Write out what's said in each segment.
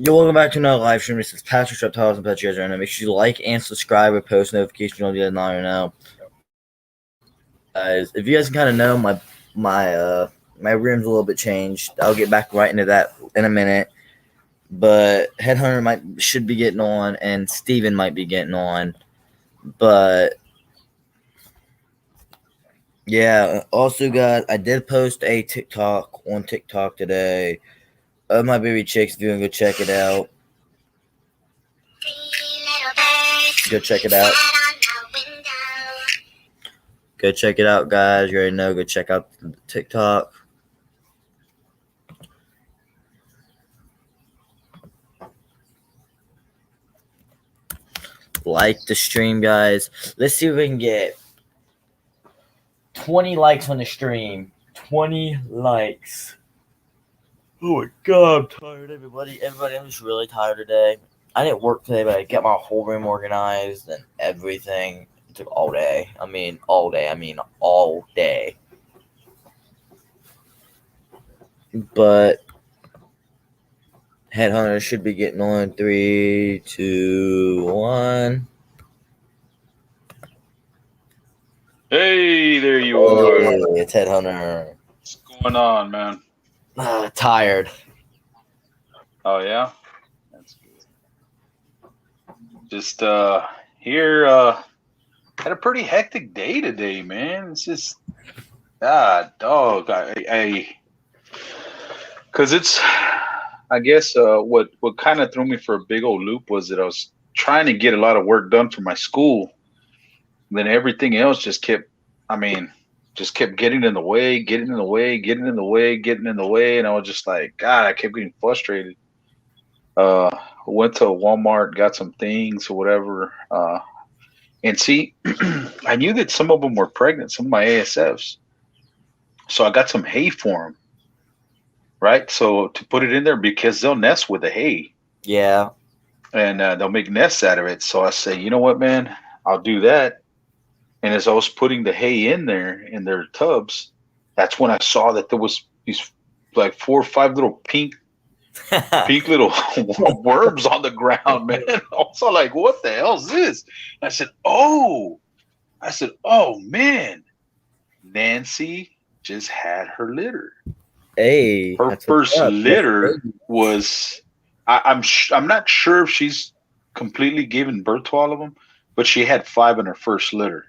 Yo, welcome back to another live stream. This is Patrick Reptiles and Pet Right now. Make sure you like and subscribe with post notifications on the other right now. Guys, if you guys can kind of know, my room's a little bit changed. I'll get back right into that in a minute. But Headhunter should be getting on, and Steven might be getting on. But yeah, also guys, I did post a TikTok on TikTok today of my baby chicks. If you want to go check it out. Go check it out. Go check it out, guys. You already know. Go check out the TikTok. Like the stream, guys. Let's see if we can get 20 likes on the stream. 20 likes. Oh my god, I'm tired, everybody. I'm just really tired today. I didn't work today, but I got my whole room organized and everything. It took all day. All day. But Headhunter should be getting on. 3, 2, 1. Hey, there you are. It's Headhunter. What's going on, man? Tired. Oh, yeah? That's good. Just here, had a pretty hectic day today, man. It's just, dog. Because it's, I guess what kind of threw me for a big old loop was that I was trying to get a lot of work done for my school. And then everything else just kept getting in the way. And I was just like, God, I kept getting frustrated. Went to Walmart, got some things or whatever. And see, I knew that some of them were pregnant, some of my ASFs. So I got some hay for them. Right? So to put it in there because they'll nest with the hay. Yeah. And they'll make nests out of it. So I say, you know what, man? I'll do that. And as I was putting the hay in there in their tubs, that's when I saw that there was these like 4 or 5 little pink little worms on the ground, man. I was all like, what the hell is this? And I said, oh man, Nancy just had her litter. Hey, her first litter was, I'm not sure if she's completely given birth to all of them, but she had 5 in her first litter.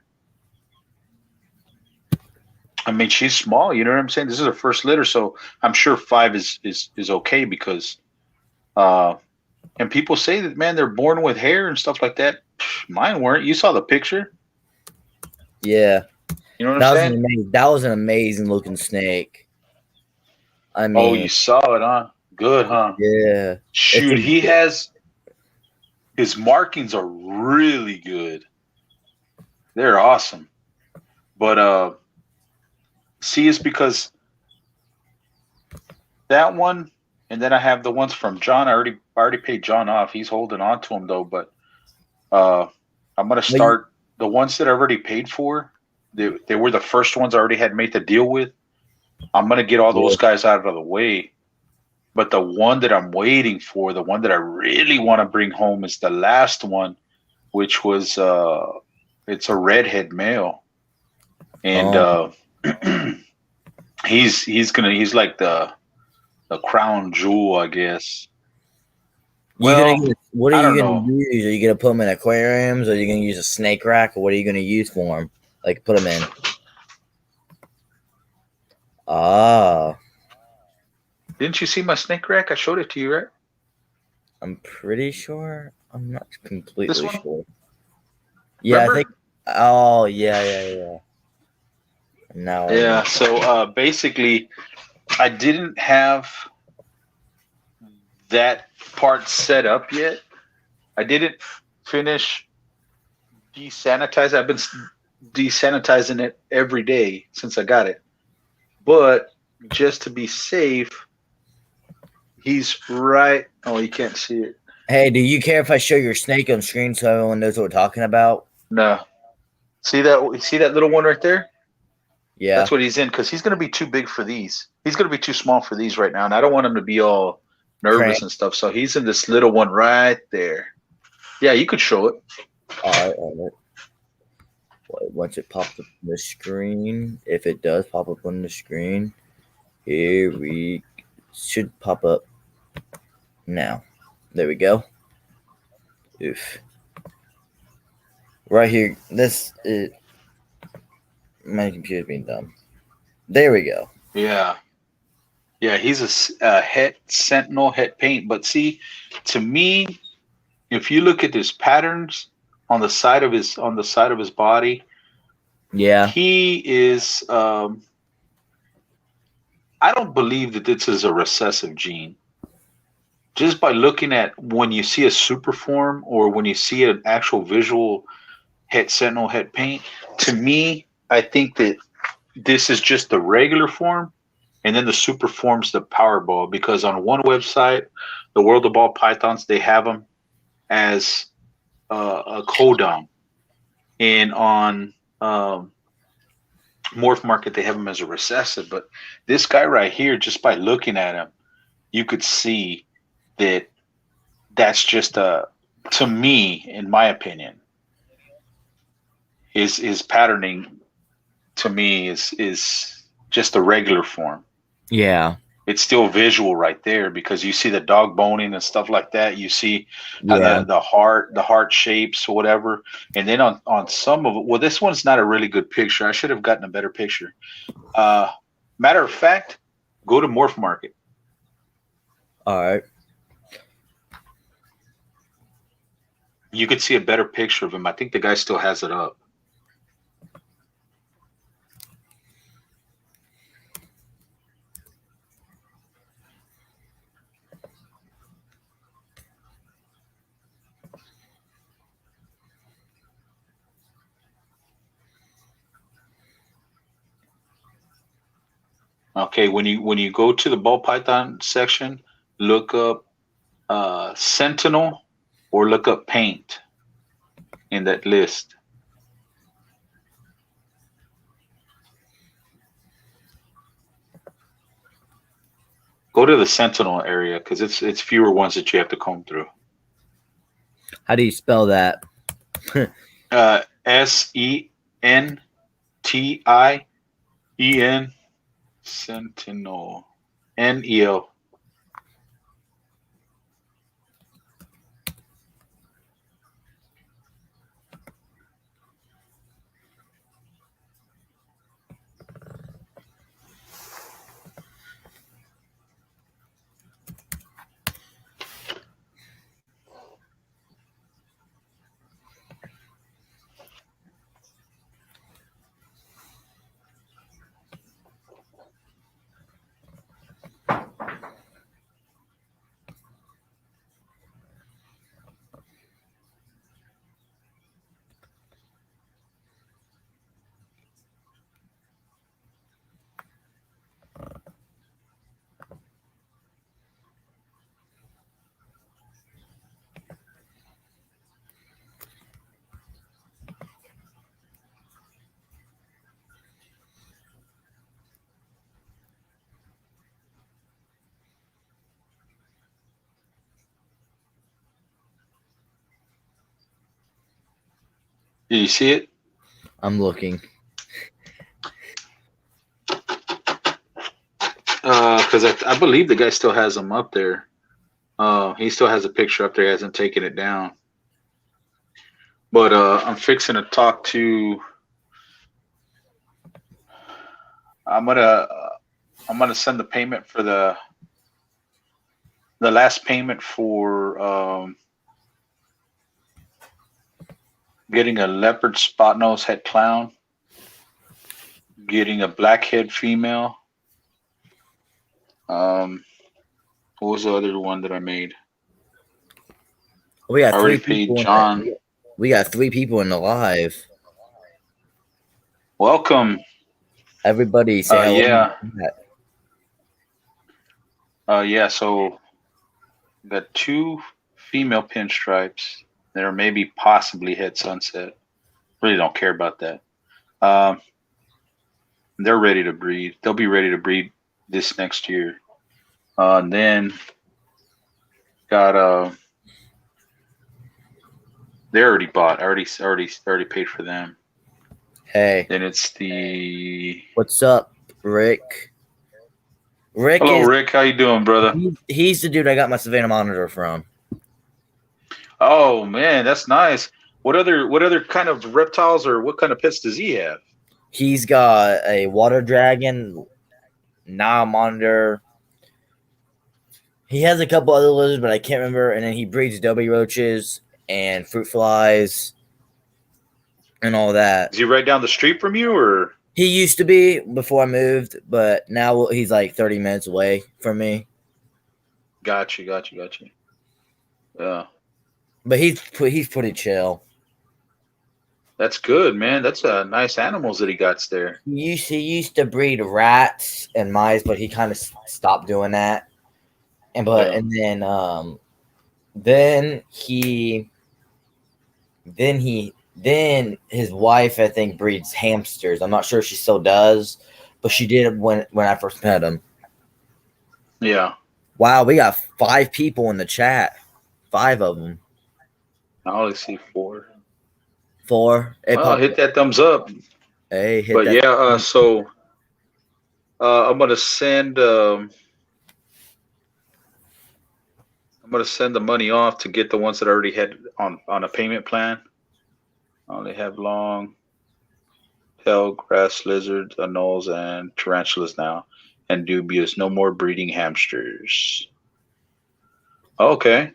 I mean, she's small, you know what I'm saying? This is her first litter, so I'm sure 5 is okay because, and people say that, man, they're born with hair and stuff like that. Mine weren't. You saw the picture? Yeah. You know what I'm saying? That was an amazing looking snake. I mean, oh, you saw it, huh? Good, huh? Yeah. Shoot, his markings are really good. They're awesome. But see, it's because that one, and then I have the ones from John. I already paid John off. He's holding on to them though. But I'm gonna start the ones that I already paid for. They were the first ones I already had made the deal with. I'm gonna get all those guys out of the way. But the one that I'm waiting for, the one that I really want to bring home, is the last one, which was it's a redhead male, and he's like the crown jewel, I guess. What are you gonna use? Are you gonna put them in aquariums, or are you gonna use a snake rack, or what are you gonna use for them? Like put them in. Didn't you see my snake rack? I showed it to you, right? I'm pretty sure. I'm not completely sure. Yeah, remember? I think. Oh, yeah. Now. Yeah. So basically, I didn't have that part set up yet. I didn't finish desanitize. I've been desanitizing it every day since I got it. But just to be safe, he's right. Oh, you can't see it. Hey, do you care if I show your snake on screen so everyone knows what we're talking about? No. See that little one right there? Yeah. That's what he's in, because he's going to be too big for these. He's going to be too small for these right now, and I don't want him to be all nervous Crank. and stuff. So he's in this little one right there. Yeah, you could show it. All right. Once it pops up on the screen, if it does pop up on the screen, here we should pop up now. There we go. Oof. Right here. This is my computer's being dumb. There we go. Yeah. Yeah, he's a het sentinel het paint. But see, to me, if you look at his patterns on the side of his body, Yeah. he is. I don't believe that this is a recessive gene. Just by looking at when you see a super form or when you see an actual visual het sentinel het paint, to me, I think that this is just the regular form, and then the super form's the Powerball. Because on one website, the World of Ball Pythons, they have them as a codon, and on Morph Market, they have them as a recessive. But this guy right here, just by looking at him, you could see that that's just to me, in my opinion, his patterning to me is just a regular form. Yeah. It's still visual right there because you see the dog boning and stuff like that. You see how Yeah. the heart shapes or whatever. And then on some of it, well, this one's not a really good picture. I should have gotten a better picture. Matter of fact, go to Morph Market. All right. You could see a better picture of him. I think the guy still has it up. Okay, when you go to the ball python section, look up Sentinel or look up Paint in that list. Go to the Sentinel area because it's fewer ones that you have to comb through. How do you spell that? SENTIEN Sentinel NEL. Did you see it? I'm looking. Because I believe the guy still has them up there. He still has a picture up there. He hasn't taken it down. But I'm fixing to talk to. I'm gonna send the payment for the last payment for getting a leopard spot nose head clown, getting a blackhead female. What was the other one that I made? We got I three already paid people. John. We got 3 people in the live. Welcome. Everybody say hello. Yeah. So got 2 female pinstripes. There may be possibly head sunset. Really don't care about that. They're ready to breed. They'll be ready to breed this next year. And then got they're already bought. I already paid for them. Hey, Then it's the what's up, Rick? Rick hello is Rick, how you doing, brother? he's the dude I got my Savannah monitor from. Oh man, that's nice. What other kind of reptiles or what kind of pets does he have? He's got a water dragon, Nile monitor. He has a couple other lizards, but I can't remember. And then he breeds adobe roaches and fruit flies and all that. Is he right down the street from you, or? He used to be before I moved, but now he's like 30 minutes away from me. Got you. Yeah, But he's pretty chill. that's good, man. That's nice animals that he got there. He used to breed rats and mice, but he kind of stopped doing that. Yeah. And then then his wife I think breeds hamsters. I'm not sure if she still does, but she did when I first met him. Yeah. Wow, we got 5 people in the chat. 5 of them. I only see 4. 4. Hey, Well, hit that thumbs up. Hey, hit But that. yeah, so I'm gonna send the money off to get the ones that I already had on a payment plan. I only have long tail grass lizards, anoles, and tarantulas now, and dubious. No more breeding hamsters. Okay,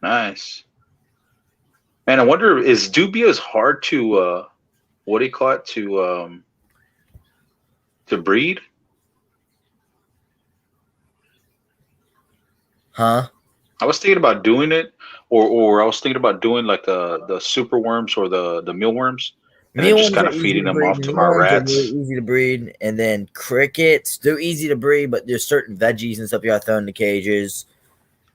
nice. Man, I wonder, is dubious hard to what do you call it, to breed? Huh? I was thinking about doing it, or I was thinking about doing like the super worms or the mealworms, and then just Mealworms kind are of easy feeding to them breed. off to my Mealworms are really rats. easy to breed. And then crickets, they're easy to breed, but there's certain veggies and stuff you got to throw in the cages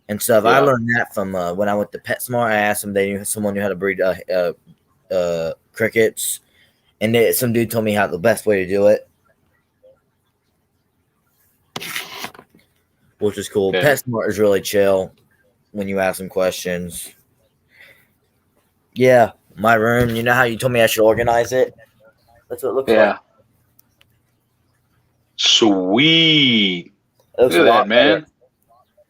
and stuff. I Yeah. learned that from when I went to PetSmart. I asked them, they knew someone knew how to breed crickets, and some dude told me how the best way to do it, which is cool. Okay. PetSmart is really chill when you ask them questions. Yeah, my room. You know how you told me I should organize it? That's what it looks like. Yeah. Sweet. It looks Look a at lot that, better. man.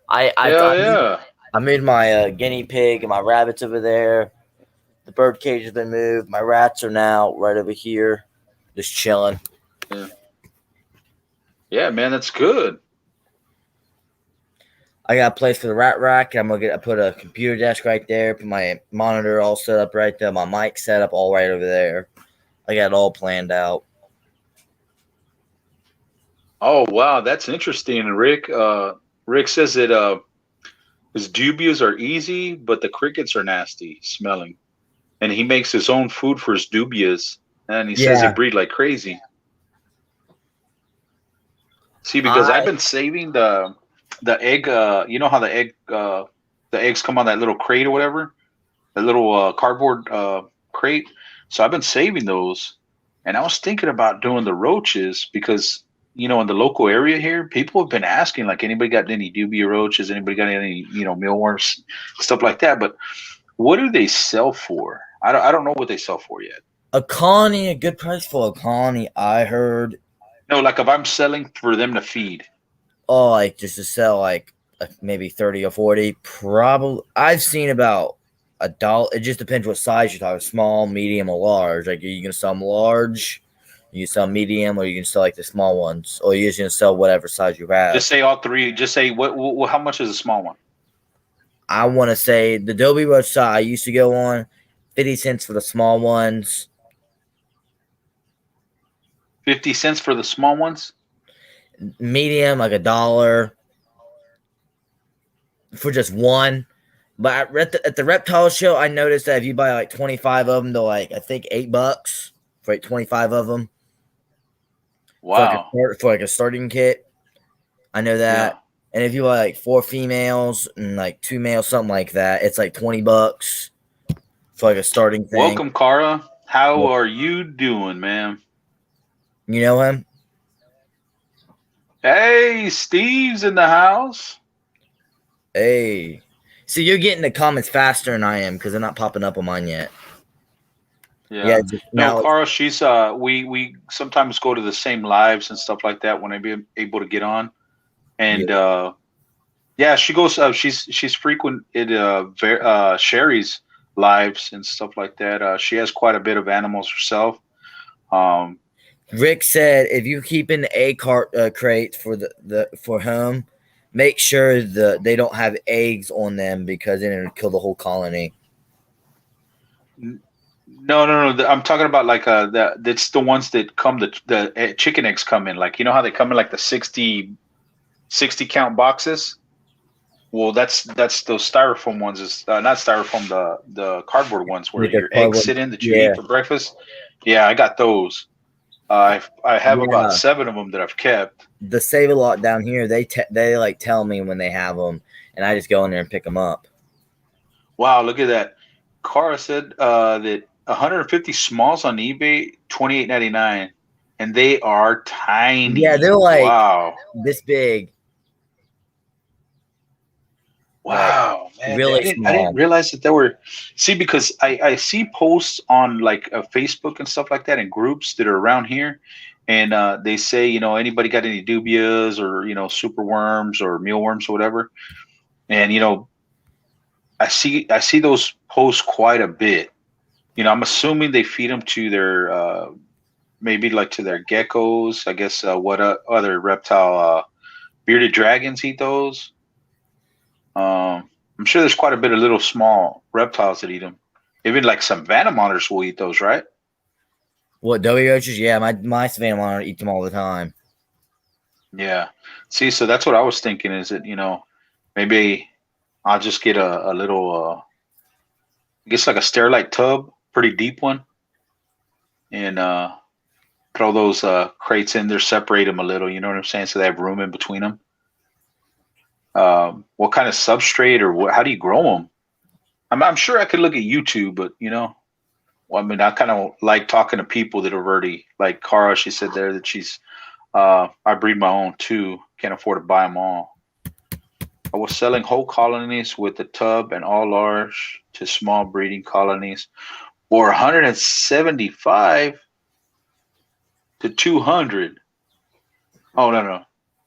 I I, Hell I made yeah. I made my guinea pig and my rabbits over there. The bird cage has been moved. My rats are now right over here, just chilling. Yeah. Yeah, man, that's good. I got a place for the rat rack. I put a computer desk right there. Put my monitor all set up right there. My mic set up all right over there. I got it all planned out. Oh wow, that's interesting. Rick Rick says that his dubias are easy, but the crickets are nasty smelling. And he makes his own food for his dubias, and he says they Yeah, breed like crazy. See, because I've I been saving the egg. You know how the eggs come on that little crate or whatever, that little cardboard crate. So I've been saving those, and I was thinking about doing the roaches because in the local area here, people have been asking like, anybody got any dubia roaches? Anybody got any mealworms, stuff like that. But what do they sell for? I don't know what they sell for yet. a colony, a good price for a colony. I heard. No, like if I'm selling for them to feed. Oh, like just to sell like maybe 30 or 40. Probably I've seen about $1. It just depends what size you're talking, small, medium, or large. Like, are you gonna sell them large? You can sell medium, or you can sell like the small ones, or you're just gonna sell whatever size you have. Just say all three. Just say what how much is a small one? I want to say the Adobe Roach side I used to go on 50 cents for the small ones, 50 cents for the small ones? medium like $1 for just one. But at the reptile show, I noticed that if you buy like 25 of them, they're like I think $8 for like 25 of them Wow. for like a starting kit. I know Yeah. that. And if you buy like 4 females and like 2 males, something like that, it's like $20 for like a starting thing. Welcome, Cara. How are you doing, man? You know him? Hey, Steve's in the house. Hey. See, you're getting the comments faster than I am because they're not popping up on mine yet. Yeah. No, Now Carl, she's we sometimes go to the same lives and stuff like that when I be able to get on. And yeah, she goes she's frequent at Sherry's lives and stuff like that. She has quite a bit of animals herself. Rick said if you keep an egg crate for the for home, make sure they don't have eggs on them because then it'll kill the whole colony. No. I'm talking about like that's the ones that come the chicken eggs come in, like you know how they come in like the 60 count boxes. Well, that's those styrofoam ones. Is not styrofoam, the cardboard ones where Like a your eggs cardboard, sit in that you yeah, eat for breakfast. Yeah, I got those. I have about yeah. 7 of them that I've kept. The Save a Lot down here, they like tell me when they have them, and I just go in there and pick them up. Wow, look at that. Cara said that 150 smalls on eBay, 28.99, and they are tiny. Yeah, they're like wow, this big. wow, man. Really I didn't small. realize that there were. See, because I see posts on like Facebook and stuff like that in groups that are around here, and they say, you know, anybody got any dubias or you know super worms or mealworms or whatever, and you know I see those posts quite a bit. You know, I'm assuming they feed them to their maybe like to their geckos. I guess what other reptile bearded dragons eat those. I'm sure there's quite a bit of little small reptiles that eat them. Even like some Vanna monitors will eat those, right? What, W roaches? Yeah, my savannah monitor eat them all the time. Yeah. See, so that's what I was thinking. Is that you know maybe I'll just get a little I guess like a Sterilite tub, pretty deep one, and throw those crates in there, separate them a little. You know what I'm saying? So they have room in between them. What kind of substrate or how do you grow them? I'm sure I could look at YouTube, but you know, well, I mean, I kind of like talking to people that have already, like Cara, she said there that I breed my own too. Can't afford to buy them all. I was selling whole colonies with the tub and all large to small breeding colonies for 175 to 200. Oh, no.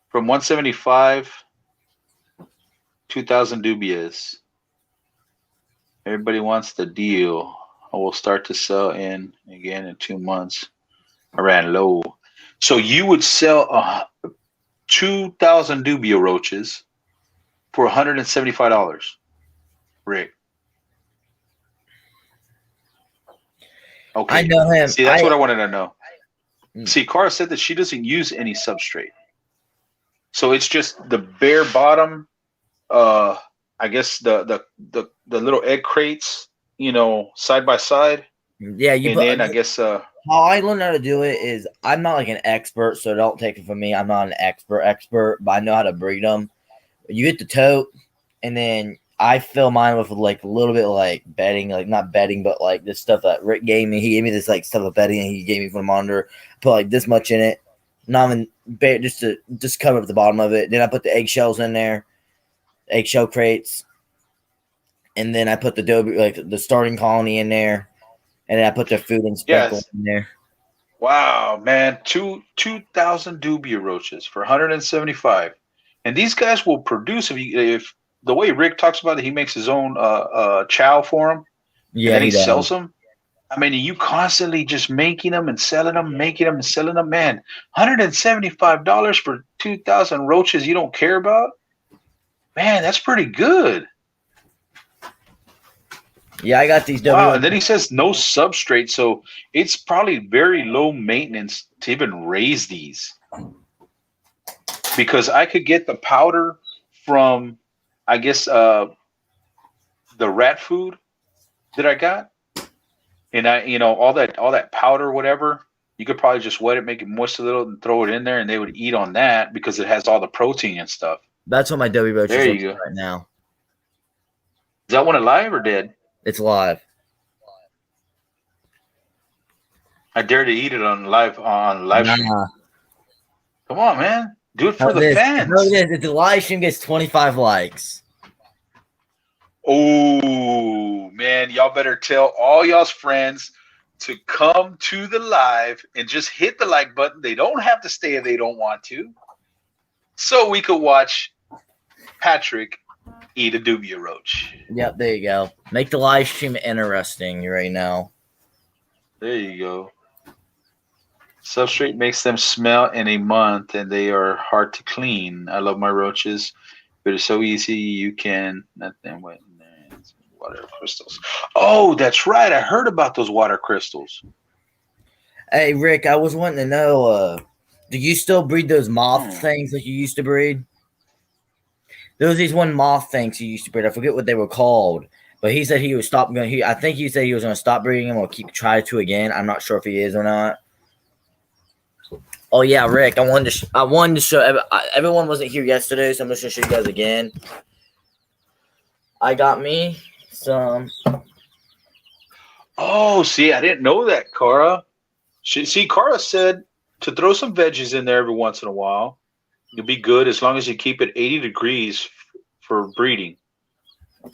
From 175, 2,000 dubias. Everybody wants the deal. I will start to sell in again in 2 months. I ran low. So you would sell 2,000 dubia roaches for $175, Rick. Okay. I know him. See, that's what I wanted to know. See, Cara said that she doesn't use any substrate. So it's just the bare bottom, I guess the little egg crates, you know, side by side. Yeah, and then I guess how I learned how to do it is I'm not like an expert, so don't take it from me. I'm not an expert, but I know how to breed them. You get the tote, and then I fill mine with like a little bit of like bedding, like not bedding, but like this stuff that Rick gave me. He gave me this like stuff of bedding, and he gave me for the monitor. Put like this much in it, not even just to cover up the bottom of it. Then I put the eggshells in there, eggshell crates, and then I put the dough, like the starting colony in there, and then I put the food and sprinkle in there. Wow, man, 2,000 dubia roaches for 175, and these guys will produce if the way Rick talks about it, he makes his own chow for them, Yeah, and then he does. sells them. I mean, you constantly just making them and selling them, making them and selling them. Man, $175 for 2,000 roaches you don't care about? Man, that's pretty good. Yeah, I got these. Wow, and then he says no substrate, so it's probably very low maintenance to even raise these. Because I could get the powder from, I guess, the rat food that I got, and all that powder, whatever. You could probably just wet it, make it moist a little, and throw it in there, and they would eat on that because it has all the protein and stuff. That's what my Dobby roach is right now. Is that one alive or dead? It's live. I dare to eat it on live stream. Come on, man. Do it for the fans. If the live stream gets 25 likes, Oh man, y'all better tell all y'all's friends to come to the live and just hit the like button. They don't have to stay if they don't want to. So we could watch Patrick eat a dubia roach. Yep, there you go. Make the live stream interesting right now. There you go. Substrate makes them smell in a month and they are hard to clean. I love my roaches, but it's so easy. You can nothing wet in there. Water crystals. Oh, that's right. I heard about those water crystals. Hey, Rick, I was wanting to know, do you still breed those moth things that you used to breed? There was these one moth things you used to breed. I forget what they were called, but he said he was stop going. I think he said he was going to stop breeding them or try to again. I'm not sure if he is or not. Oh yeah, Rick, I wanted to show everyone wasn't here yesterday, so I'm just gonna show you guys again. I got me some. Oh, see, I didn't know that, Cara. See, Cara said to throw some veggies in there every once in a while. You'll be good as long as you keep it 80 degrees for breeding.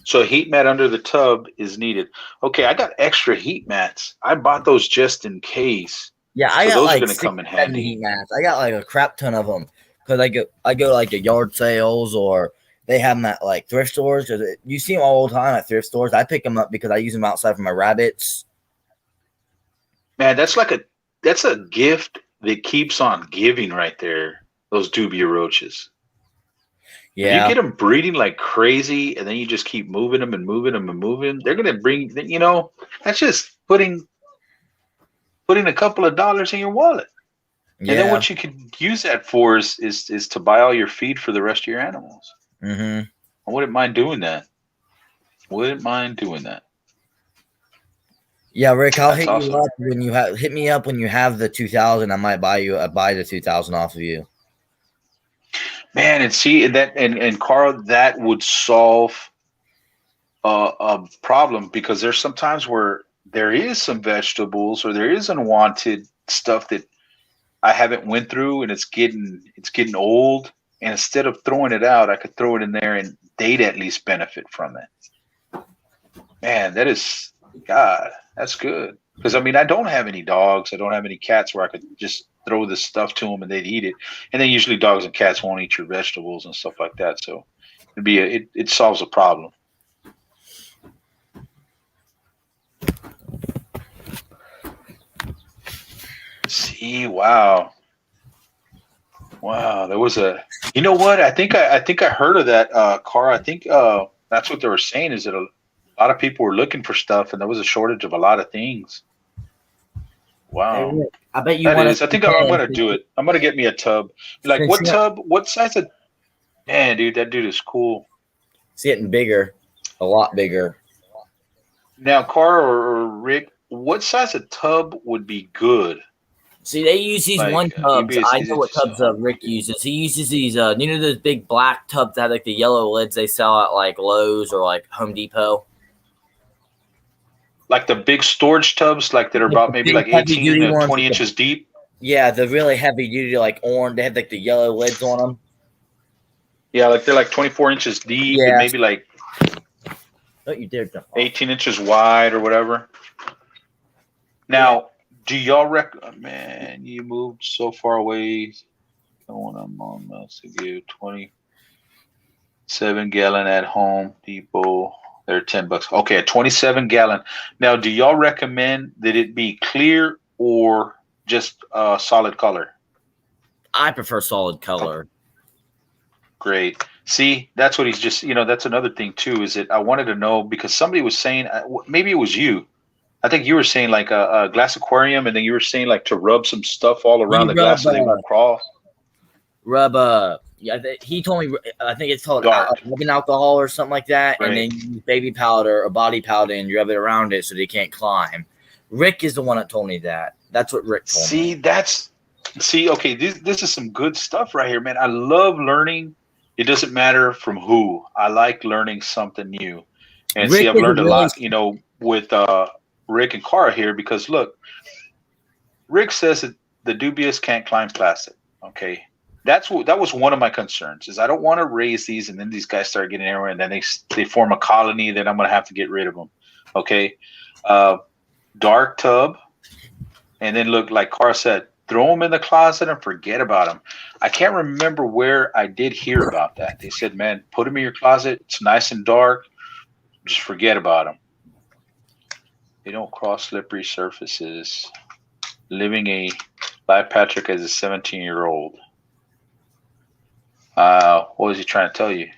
So a heat mat under the tub is needed. Okay, I got extra heat mats. I bought those just in case. Yeah, I got those like are going to come in handy. heat mats. I got like a crap ton of them because I go like to yard sales or they have them at like thrift stores. You see them all the time at thrift stores. I pick them up because I use them outside for my rabbits. Man, that's a gift that keeps on giving right there. Those dubia roaches. Yeah, you get them breeding like crazy, and then you just keep moving them and moving them and moving. They're going to bring. That's just putting a couple of dollars in your wallet. Yeah. And then what you could use that for is to buy all your feed for the rest of your animals. Mm-hmm. I wouldn't mind doing that. Yeah, Rick, I'll hit you up when you hit me up when you have the 2,000. I might buy the 2,000 off of you. Man, and Carl, that would solve a problem because there's sometimes where there is some vegetables or there is unwanted stuff that I haven't went through and it's getting old. And instead of throwing it out, I could throw it in there and they'd at least benefit from it. Man, that's good. Because, I don't have any dogs. I don't have any cats where I could just throw this stuff to them and they'd eat it. And then usually dogs and cats won't eat your vegetables and stuff like that. So it solves a problem. See, wow. There was you know what? I think I heard of that, Cara. I think that's what they were saying is that a lot of people were looking for stuff and there was a shortage of a lot of things. Wow. Hey, I bet you I think I'm going to do it. I'm going to get me a tub. Like what tub? What size of? Man, dude, that dude is cool. It's getting bigger, a lot bigger. Now, Cara or Rick, what size of tub would be good? See, they use these one tubs. I know what tubs Rick uses. He uses these, those big black tubs that have like the yellow lids they sell at like Lowe's or like Home Depot. Like the big storage tubs, like that are about maybe like 18 to 20 inches deep. Yeah, the really heavy duty, like orange. They have like the yellow lids on them. Yeah, like they're like 24 inches deep and maybe like 18 inches wide or whatever. Now, do y'all man, you moved so far away. Going on to give 27 gallon at Home Depot. They're $10. Okay, a 27 gallon. Now, do y'all recommend that it be clear or just solid color? I prefer solid color. Great. See, that's what he's just, that's another thing too, is that I wanted to know because somebody was saying, maybe it was you. I think you were saying like a glass aquarium, and then you were saying like to rub some stuff all around the glass so they won't crawl. He told me, I think it's called rubbing alcohol or something like that. Right. And then you use baby powder or body powder and you rub it around it so they can't climb. Rick is the one that told me that. That's what Rick told me. Okay, this is some good stuff right here, man. I love learning. It doesn't matter from who. I like learning something new. And Rick, I've learned a lot, with Rick and Cara here because, look, Rick says that the dubious can't climb plastic, okay? that was one of my concerns. Is I don't want to raise these, and then these guys start getting everywhere, and then they form a colony. Then I'm gonna have to get rid of them. Okay, dark tub, and then look like Carl said, throw them in the closet and forget about them. I can't remember where I did hear about that. They said, man, put them in your closet. It's nice and dark. Just forget about them. They don't cross slippery surfaces. Living a live Patrick as a 17-year-old. What was he trying to tell you?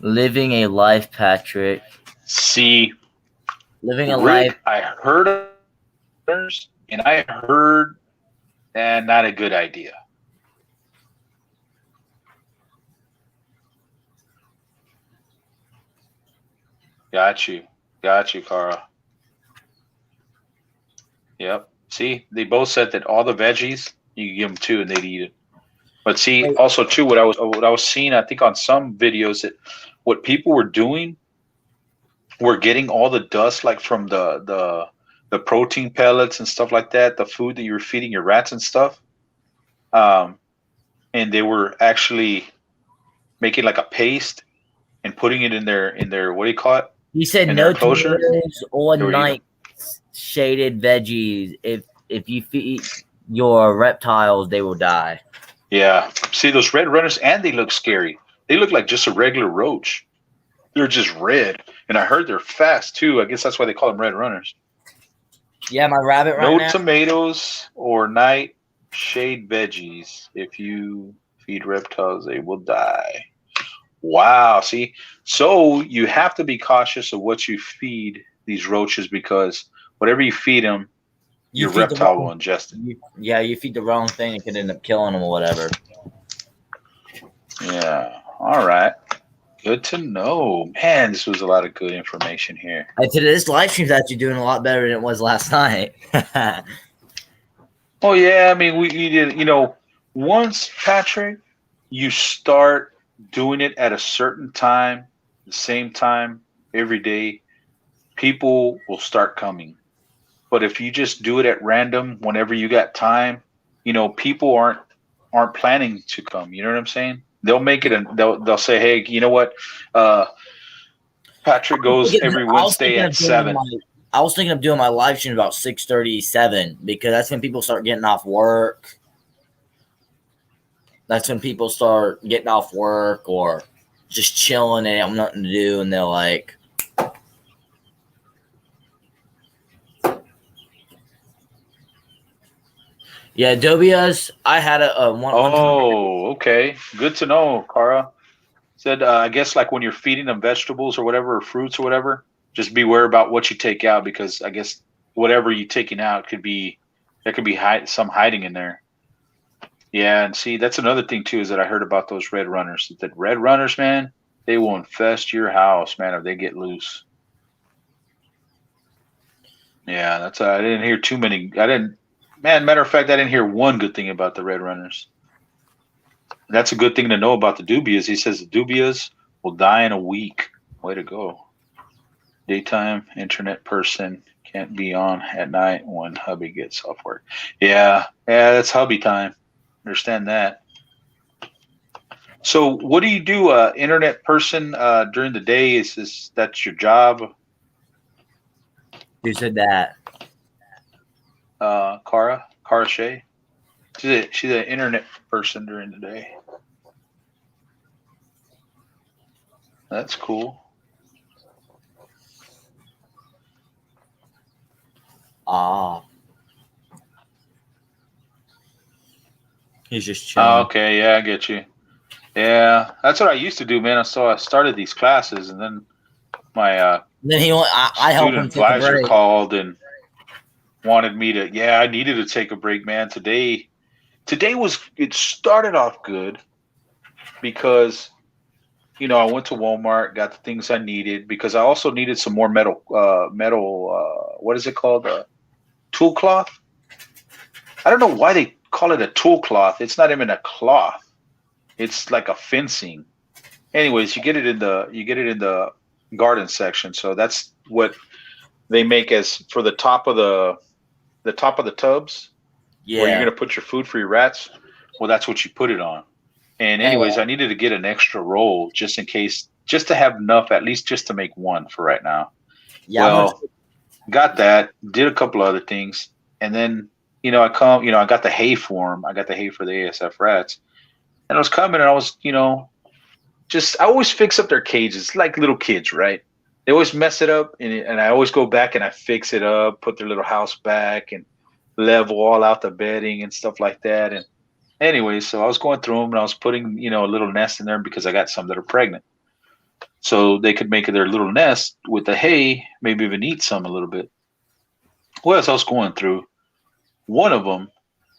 Living a life, Patrick. See, Living a Rick, life. I heard others, and I heard not a good idea. Got you, Cara. Yep. See, they both said that all the veggies you can give them two and they'd eat it. But see, also too, what I was seeing, I think on some videos that what people were doing were getting all the dust like from the protein pellets and stuff like that, the food that you were feeding your rats and stuff. And they were actually making like a paste and putting it in their what do you call it? You said in no their enclosure? tomatoes or night shaded veggies. If you feed your reptiles, they will die. Yeah. See those red runners, and they look scary. They look like just a regular roach. They're just red, and I heard they're fast too. I guess that's why they call them red runners. Yeah, my rabbit right no now. Tomatoes or night shade veggies. If you feed reptiles, they will die. Wow. See, so you have to be cautious of what you feed these roaches, because whatever you feed them, your reptile will ingest it. You feed the wrong thing, it could end up killing them or whatever. Yeah. All right. Good to know. Man, this was a lot of good information here. This live stream's actually doing a lot better than it was last night. Oh, yeah. I mean, we did, once, Patrick, you start doing it at a certain time, the same time, every day, people will start coming. But if you just do it at random, whenever you got time, people aren't planning to come. You know what I'm saying? They'll make it, and they'll say, "Hey, you know what? Patrick goes every Wednesday at 7." I was thinking of doing my live stream about 6:37 because that's when people start getting off work. That's when people start getting off work or just chilling and have nothing to do, and they're like, yeah, Dobias, I had a one. Oh, okay. Good to know, Cara. Said, I guess like when you're feeding them vegetables or whatever, or fruits or whatever, just beware about what you take out, because I guess whatever you're taking out could be some hiding in there. Yeah, and see, that's another thing too, is that I heard about those red runners. That red runners, man, they will infest your house, man, if they get loose. Yeah, that's I didn't hear too many. Matter of fact, I didn't hear one good thing about the red runners. That's a good thing to know about the dubias. He says the dubias will die in a week. Way to go. Daytime internet person can't be on at night when hubby gets off work. Yeah, that's hubby time. Understand that. So what do you do, internet person, during the day? Is that's your job? Who said that? Cara Shea. She's an internet person during the day. That's cool. He's just chilling. Okay, yeah, I get you. Yeah, that's what I used to do, man. So I started these classes, and then my I helped him take advisor a break. called and wanted me to. Yeah, I needed to take a break, man. Today it started off good because I went to Walmart, got the things I needed, because I also needed some more metal. What is it called? Tool cloth. I don't know why they call it a tool cloth. It's not even a cloth. It's like a fencing. Anyways, you get it in the garden section. So that's what they make as for the top of the tubs. where you're Yeah. gonna put your food for your rats. Well, that's what you put it on. And Anyway, anyways, I needed to get an extra roll just in case, just to have enough, at least just to make one for right now. yeah, I'm gonna. Well, got that, did a couple other things, and then I got the hay for them. I got the hay for the ASF rats, and I was coming, and I was, I always fix up their cages like little kids, right? They always mess it up, and I always go back and I fix it up, put their little house back, and level all out the bedding and stuff like that. And anyway, so I was going through them and I was putting, a little nest in there because I got some that are pregnant, so they could make their little nest with the hay, maybe even eat some a little bit. Well, as I was going through, one of them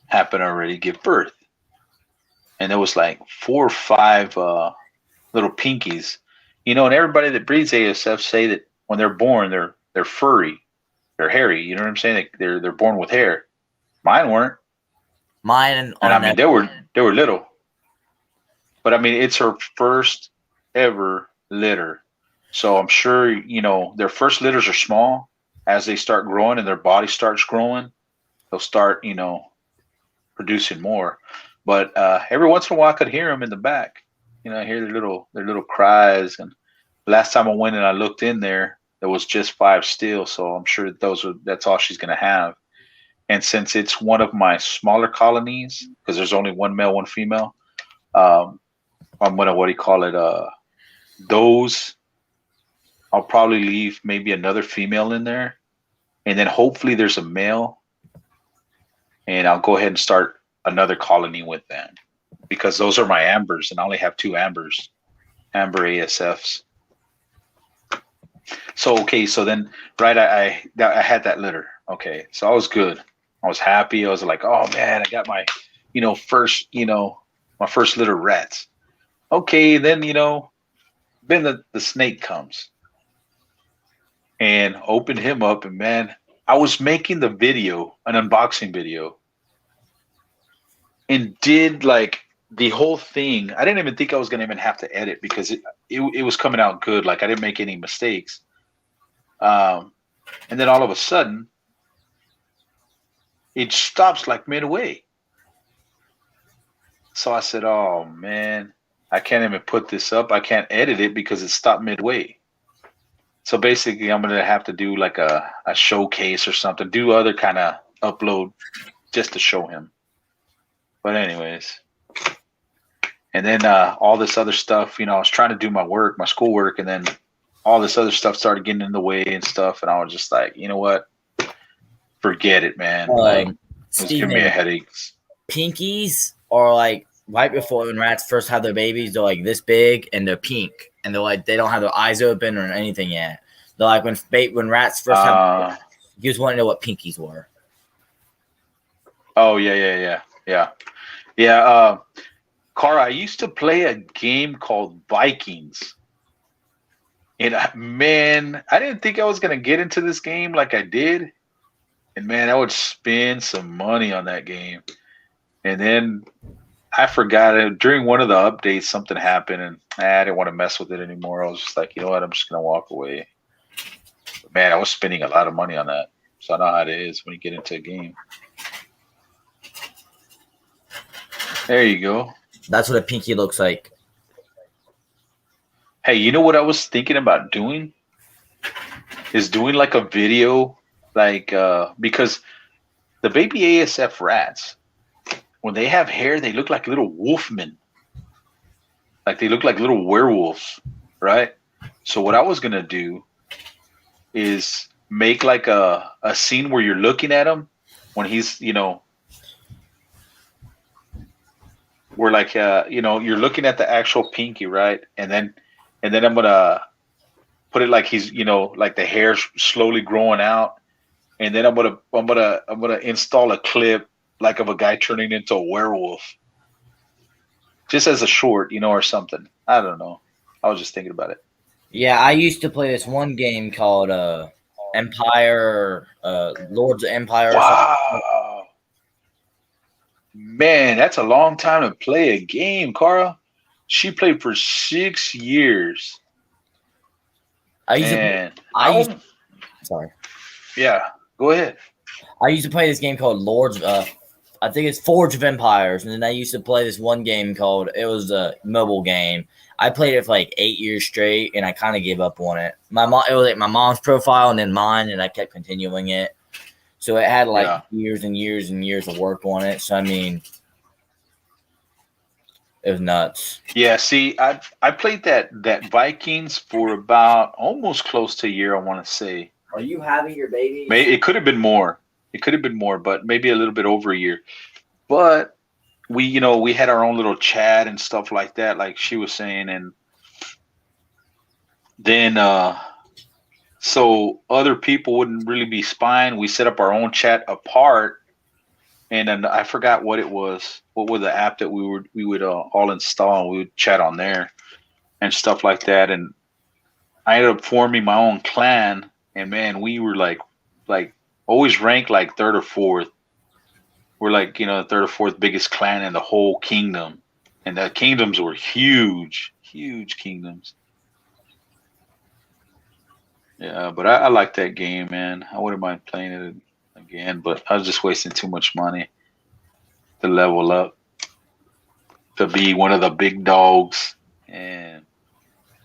happened to already give birth, and there was like 4 or 5 little pinkies, and everybody that breeds ASF say that when they're born, they're furry, they're hairy. You know what I'm saying? They're born with hair. Mine weren't, Mine and on I mean that. they were little, but I mean it's her first ever litter, so I'm sure their first litters are small. As they start growing and their body starts growing, they'll start producing more. But every once in a while, I could hear them in the back. I hear their little cries. And last time I went and I looked in there, there was just 5 still. So I'm sure that's all she's gonna have. And since it's one of my smaller colonies, because there's only one male, one female, I'm gonna, what do you call it? Those I'll probably leave maybe another female in there, and then hopefully there's a male, and I'll go ahead and start another colony with them, because those are my ambers, and I only have 2 ambers, amber ASFs. So okay, so then right, I had that litter. Okay, so I was good. I was happy. I was like, oh man, I got my, first, my first litter of rats. Okay, then then the snake comes and opened him up, and man, I was making the video, an unboxing video, and did like the whole thing. I didn't even think I was gonna even have to edit, because it was coming out good. Like I didn't make any mistakes. And then all of a sudden, it stops like midway. So I said, "Oh man, I can't even put this up. I can't edit it because it stopped midway." So basically, I'm gonna have to do like a showcase or something, do other kind of upload just to show him. But anyways, and then all this other stuff, I was trying to do my work, my schoolwork, and then all this other stuff started getting in the way and stuff, and I was just like, you know what? Forget it, man. Like, it's giving me a headache. Pinkies are like right before when rats first have their babies, they're like this big and they're pink, and they're like they don't have their eyes open or anything yet. They're like when rats first have, you just want to know what pinkies were. Oh yeah. Cara, I used to play a game called Vikings. And man, I didn't think I was gonna get into this game like I did. And man, I would spend some money on that game. And then I forgot it. During one of the updates, something happened, and I didn't want to mess with it anymore. I was just like, you know what, I'm just gonna walk away. But man, I was spending a lot of money on that. So I know how it is when you get into a game. There you go. That's what a pinky looks like. Hey, you know what I was thinking about doing? Is doing like a video, like because the baby ASF rats, when they have hair, they look like little wolfmen. Like they look like little werewolves, right? So what I was gonna do is make like a scene where you're looking at him when he's, where like you're looking at the actual pinky, right? And then I'm gonna put it like he's, like the hair's slowly growing out, and then I'm gonna install a clip like of a guy turning into a werewolf, just as a short, or something. I don't know. I was just thinking about it. Yeah, I used to play this one game called Empire, Lords of Empire. Wow, man, that's a long time to play a game, Cara. She played for 6 years. Sorry. Yeah, go ahead. I used to play this game called Lords of I think it's Forge of Empires, and then I used to play this one game called. It was a mobile game. I played it for like 8 years straight, and I kind of gave up on it. It was like my mom's profile and then mine, and I kept continuing it. So it had like years and years and years of work on it. So I mean, it was nuts. Yeah, see, I played that Vikings for about almost close to a year, I want to say. Are you having your baby? It could have been more. It could have been more, but maybe a little bit over a year. But we had our own little chat and stuff like that, like she was saying, and then so other people wouldn't really be spying. We set up our own chat apart, and then I forgot what it was. What was the app that we would all install, and we would chat on there and stuff like that. And I ended up forming my own clan, and man, we were like always ranked like third or fourth. We're like, the third or fourth biggest clan in the whole kingdom, and the kingdoms were huge kingdoms. Yeah, but I like that game, man. I wouldn't mind playing it again, but I was just wasting too much money to level up, to be one of the big dogs, and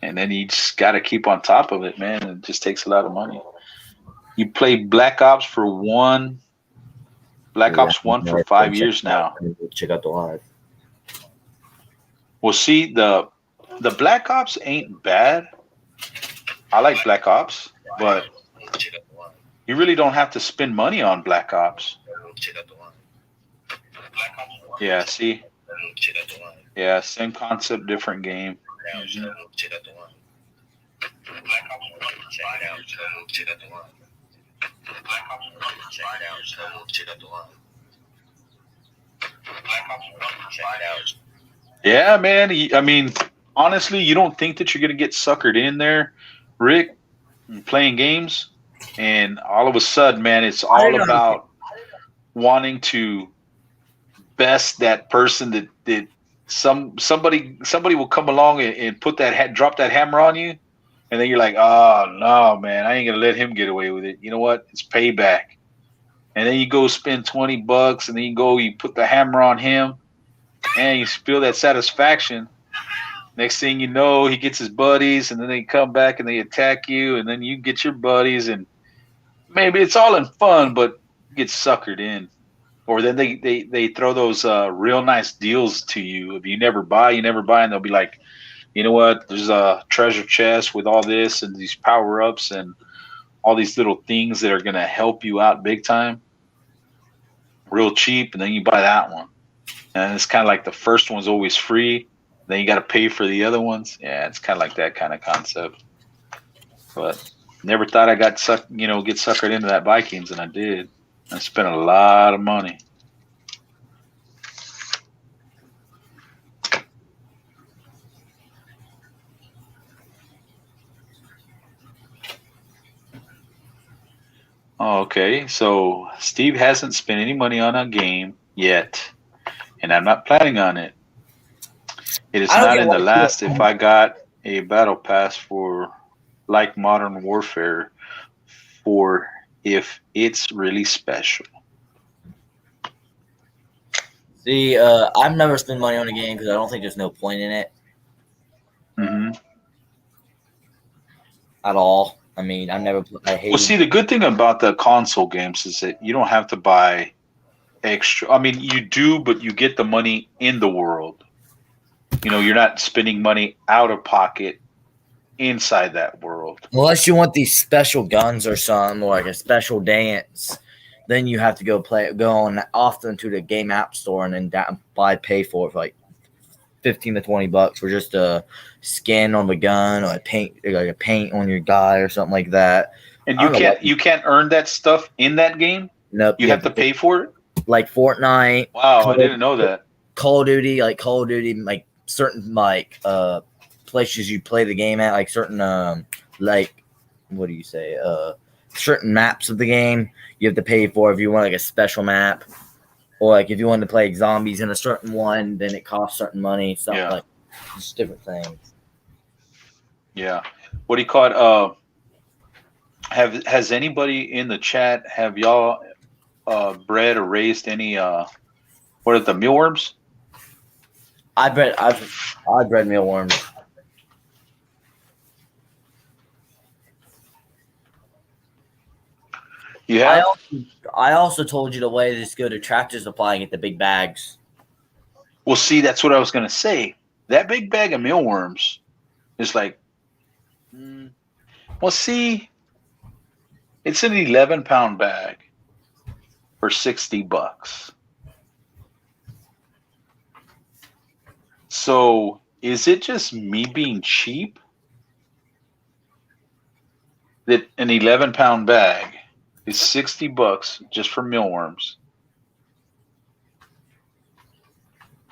then you just got to keep on top of it, man. It just takes a lot of money. You play Black Ops for 1 for 5 years now. Check out the live. Well, see, the Black Ops ain't bad. I like Black Ops, but you really don't have to spend money on Black Ops. Yeah, see? Yeah, same concept, different game. Mm-hmm. Yeah, man. I mean, honestly, you don't think that you're going to get suckered in there, Rick, playing games, and all of a sudden, man, it's all about wanting to best that person that somebody will come along and put that drop that hammer on you, and then you're like, oh no, man, I ain't gonna let him get away with it. You know what? It's payback. And then you go spend $20, and then you put the hammer on him, and you feel that satisfaction. Next thing you know, he gets his buddies, and then they come back and they attack you, and then you get your buddies, and maybe it's all in fun, but you get suckered in. Or then they throw those real nice deals to you. If you never buy, and they'll be like, you know what? There's a treasure chest with all this and these power-ups and all these little things that are going to help you out big time, real cheap, and then you buy that one. And it's kind of like the first one's always free. Then you got to pay for the other ones. Yeah, it's kind of like that kind of concept. But never thought I get suckered into that Vikings, and I did. I spent a lot of money. Oh, okay, so Steve hasn't spent any money on a game yet, and I'm not planning on it. It is not in the last if I got a battle pass for like Modern Warfare for if it's really special. See, I've never spent money on a game because I don't think there's no point in it. Mm-hmm. At all. I mean, I hate. Well, see, the good thing about the console games is that you don't have to buy extra. I mean, you do, but you get the money in the world. You're not spending money out of pocket inside that world. Unless you want these special guns or something, or like a special dance, then you have to go on often to the game app store and then pay for it for like $15 to $20 for just a skin on the gun or a paint on your guy or something like that. And you can't earn that stuff in that game? Nope. You have to pay for it? Like Fortnite. Wow, I didn't know that. Call of Duty, like certain places you play the game at, like certain certain maps of the game you have to pay for if you want like a special map, or like if you want to play zombies in a certain one, then it costs certain money. Something like just different things. Yeah. What do you call it? Has anybody in the chat, have y'all bred or raised any What are the mealworms? I bred mealworms. You I have? also, I also told you the way to just go to Tractor Supply and get the big bags. Well, see, that's what I was gonna say. That big bag of mealworms is like, well, see, it's an 11-pound bag for $60. So is it just me being cheap that an 11-pound bag is $60 just for mealworms?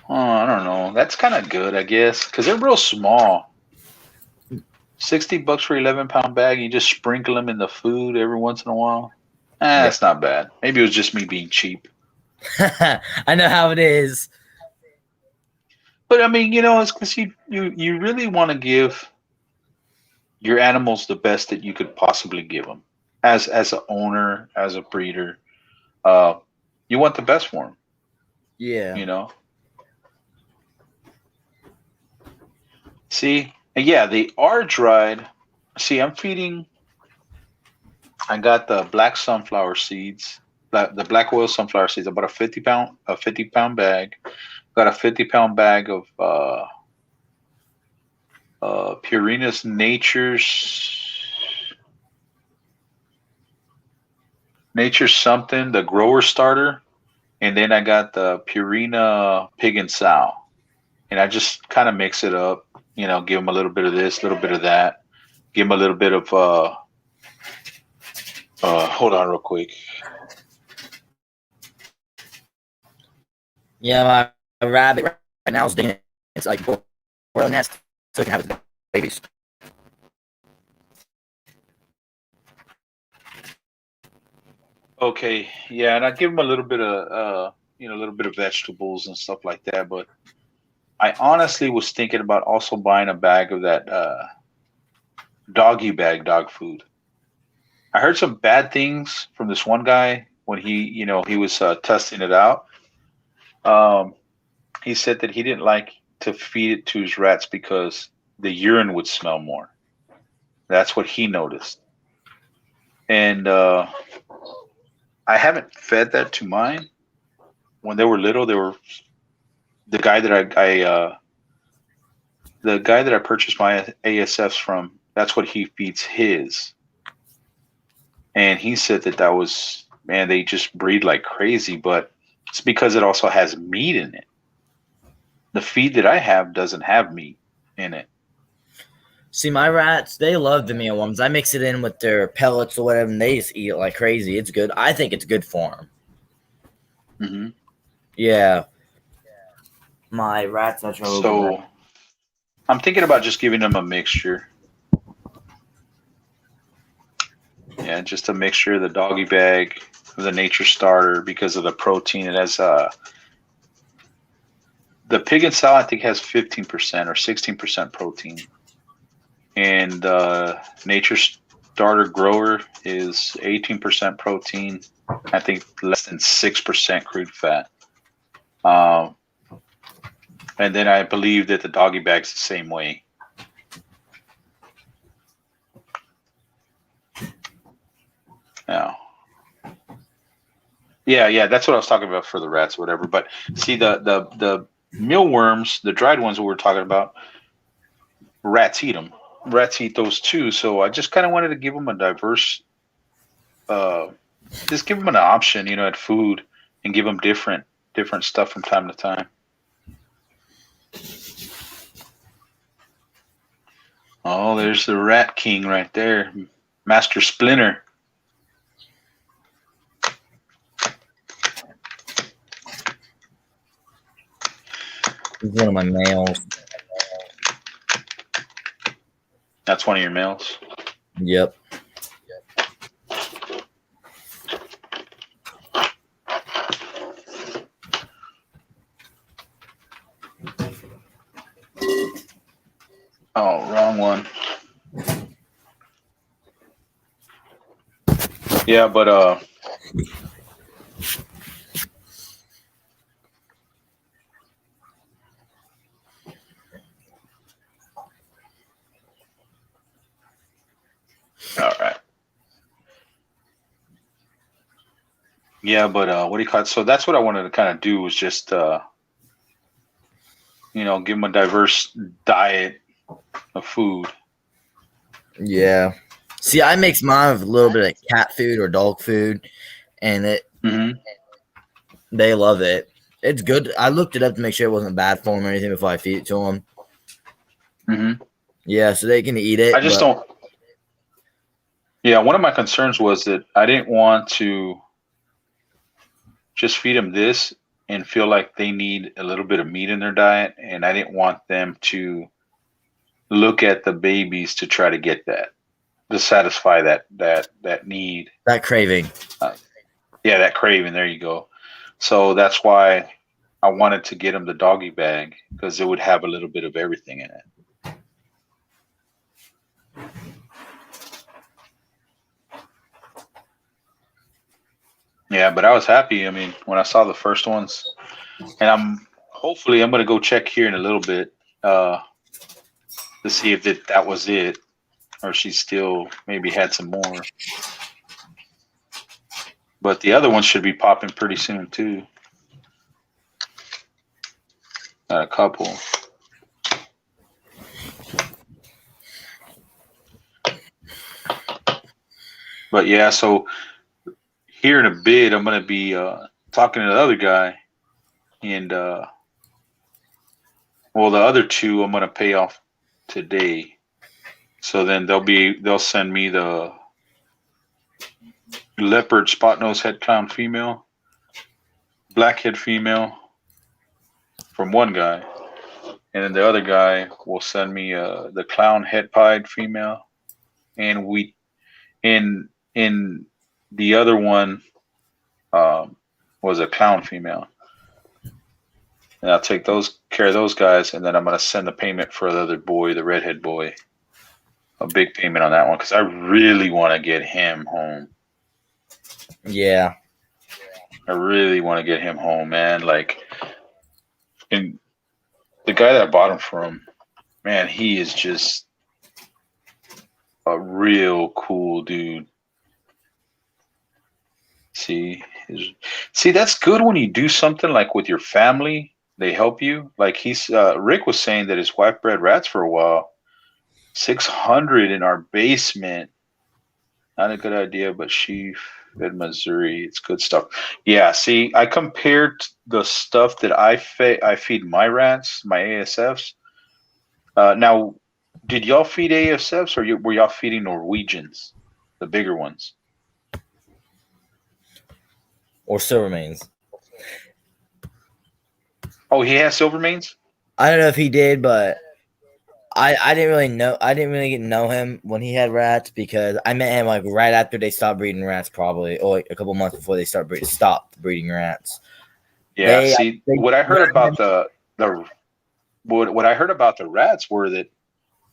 Oh, I don't know. That's kind of good, I guess, because they're real small. $60 for 11-pound bag. You just sprinkle them in the food every once in a while. Yeah. That's not bad. Maybe it was just me being cheap. I know how it is. But I mean, it's because you really want to give your animals the best that you could possibly give them. As an owner, as a breeder, uh, you want the best for them. Yeah. You know. See, and yeah, they are dried. See, I'm feeding. I got the black sunflower seeds, the black oil sunflower seeds. About a 50-pound bag. Got a 50-pound bag of Purina's Nature's something, the grower starter, and then I got the Purina pig and sow, and I just kind of mix it up. Give them a little bit of this, a little bit of that. Give them a little bit of hold on real quick. Yeah, my rabbit right now is digging. It's like boiling nest, so it can have its babies. Okay, yeah, and I give them a little bit of a little bit of vegetables and stuff like that. But I honestly was thinking about also buying a bag of that doggy bag dog food. I heard some bad things from this one guy when he was testing it out. Um, he said that he didn't like to feed it to his rats because the urine would smell more. That's what he noticed. And I haven't fed that to mine. When they were little, they were the guy that the guy that I purchased my ASFs from. That's what he feeds his. And he said that was, man, they just breed like crazy, but it's because it also has meat in it. The feed that I have doesn't have meat in it. See, my rats, they love the mealworms. I mix it in with their pellets or whatever, and they just eat it like crazy. It's good. I think it's good for them. Mm-hmm. Yeah. My rats are So I'm thinking about just giving them a mixture. Yeah, just a mixture of the doggy bag, the nature starter because of the protein. It has the pig and sow I think has 15% or 16% protein, and nature starter grower is 18% protein. I think less than 6% crude fat. Um, and then I believe that the doggy bag's the same way. Now, yeah, that's what I was talking about for the rats or whatever. But see, the mealworms, the dried ones that we're talking about, rats eat them. Rats eat those too. So I just kind of wanted to give them a diverse, just give them an option, at food, and give them different stuff from time to time. Oh, there's the Rat King right there, Master Splinter. He's one of my males. That's one of your males. Yep. Oh, wrong one. Yeah, but Yeah, but what do you call it? So that's what I wanted to kind of do was just give them a diverse diet of food. Yeah. See, I mix mine with a little bit of cat food or dog food, and Hmm. they love it. It's good. I looked it up to make sure it wasn't bad for them or anything before I feed it to them. Hmm. Yeah, so they can eat I it, just but don't. Yeah, one of my concerns was that I didn't want to just feed them this and feel like they need a little bit of meat in their diet, and I didn't want them to look at the babies to try to get that, to satisfy that need. that craving. Uh, yeah, that craving. There you go. So that's why I wanted to get them the doggy bag because it would have a little bit of everything in it. Yeah, but I was happy. I mean, when I saw the first ones, and I'm gonna go check here in a little bit uh, to see if that was it, or she still maybe had some more. But the other ones should be popping pretty soon too. A couple. But yeah, so here in a bit, I'm gonna be talking to the other guy, and well, the other two I'm gonna pay off today. So then they'll send me the leopard spot nose head clown female, blackhead female from one guy, and then the other guy will send me the clown head pied female, and we in the other one um, was a clown female. And I'll take those care of those guys, and then I'm gonna send the payment for the other boy, the redhead boy, a big payment on that one because I really want to get him home. Yeah. I really want to get him home, man. Like, and the guy that I bought him from, man, he is just a real cool dude. See, see, that's good when you do something like with your family. They help you. Like Rick was saying that his wife bred rats for a while. 600 in our basement. Not a good idea, but she fed Missouri. It's good stuff. Yeah, see, I compared the stuff that I feed my rats, my ASFs. Now, did y'all feed ASFs or were y'all feeding Norwegians, the bigger ones? Or silver mains. Oh, he has silver mains? I don't know if he did, but I didn't really know. I didn't really get to know him when he had rats because I met him like right after they stopped breeding rats, probably, or like a couple months before they stopped breeding rats. Yeah, They, see, they what I heard about the what I heard about the rats were that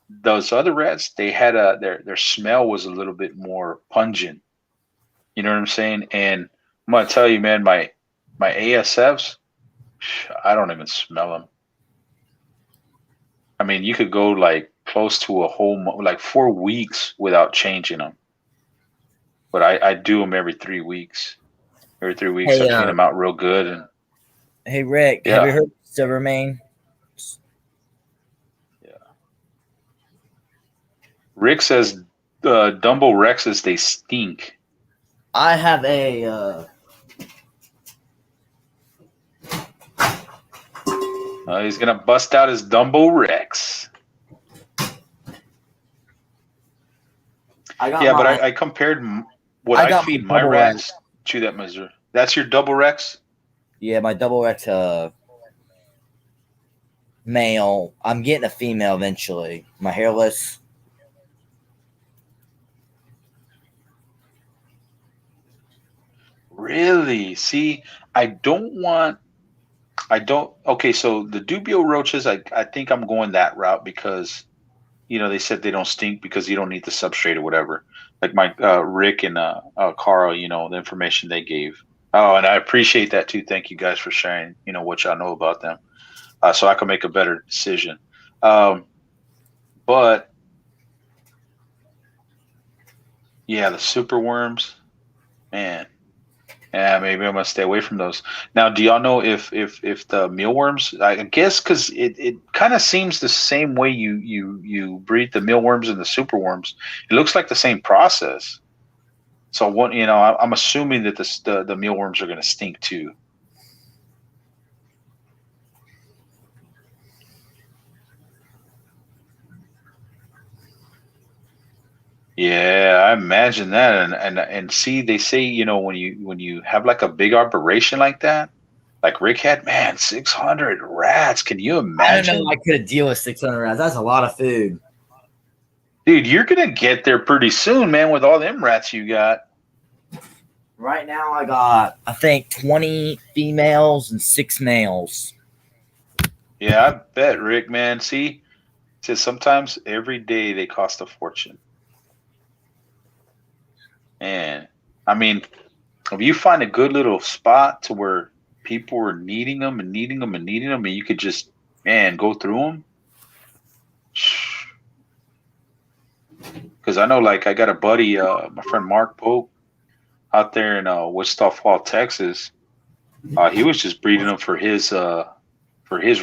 those other rats they had their smell was a little bit more pungent. You know what I'm saying? And I'm gonna tell you, man, my ASFs, I don't even smell them. I mean, you could go like close to a like 4 weeks without changing them. But I do them every 3 weeks. Every 3 weeks, I hey clean them out real good, and hey Rick, have you yeah, heard of silver main? yeah. Rick says Dumbo Rexes they stink. I have a He's gonna bust out his Dumbo Rex. I got Yeah, but my I compared what I I got my feed my double Rex. rats to that Missouri. That's your Double Rex? Yeah, my double Rex male. I'm getting a female eventually. My hairless. Really? See, I don't want. I don't. Okay, so the Dubio roaches, I think I'm going that route because they said they don't stink because you don't need the substrate or whatever. Like my Rick and Carl, the information they gave. Oh, and I appreciate that too. Thank you guys for sharing. What y'all know about them, so I can make a better decision. Um, but yeah, the super worms, man. Yeah, maybe I'm gonna stay away from those. Now, do y'all know if the mealworms? I guess because it kind of seems the same way you breed the mealworms and the superworms. It looks like the same process. So what I'm assuming that the mealworms are gonna stink too. Yeah, I imagine that, and see, they say when you have like a big operation like that, like Rick had, man, 600 rats. Can you I don't know. imagine? I could deal with 600 rats. That's a lot of food. Dude, you're gonna get there pretty soon, man, with all them rats you got. Right now, I got I think 20 females and 6 males. Yeah, I bet, Rick, man. See, says sometimes every day they cost a fortune. And I mean, if you find a good little spot to where people are needing them and needing them and needing them, and you could just, man, go through them. Because I know, like, I got a buddy, my friend Mark Pope, out there in Wichita Falls, Texas. He was just breeding them for his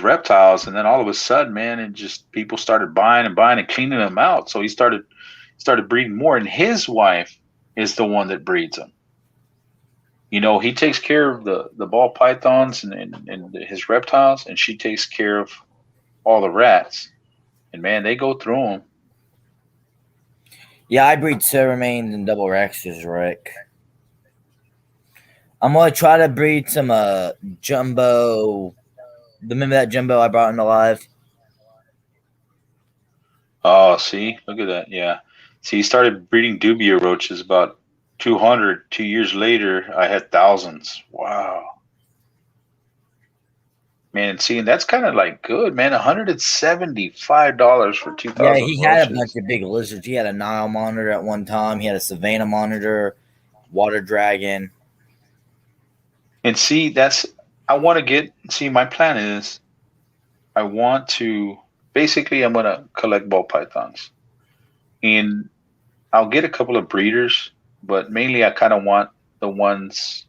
reptiles, and then all of a sudden, man, and just people started buying and buying and cleaning them out. So he started breeding more, and his wife is the one that breeds them. He takes care of the ball pythons and his reptiles, and she takes care of all the rats. And man, they go through them. Yeah, I breed Ceramanes and double Rexes, Rick. I'm gonna try to breed some jumbo. Remember that jumbo I brought in alive? Oh, see, look at that. Yeah, see, he started breeding dubia roaches about 200. 2 years later, I had thousands. Wow. Man, see, and that's kind of like good, man. $175 for Yeah, 2,000 he had a bunch roaches. of big lizards. He had a Nile monitor at one time. He had a Savannah monitor, water dragon. And see, I want to see, my plan is I want to, basically, I'm going to collect ball pythons. And I'll get a couple of breeders, but mainly I kind of want the ones,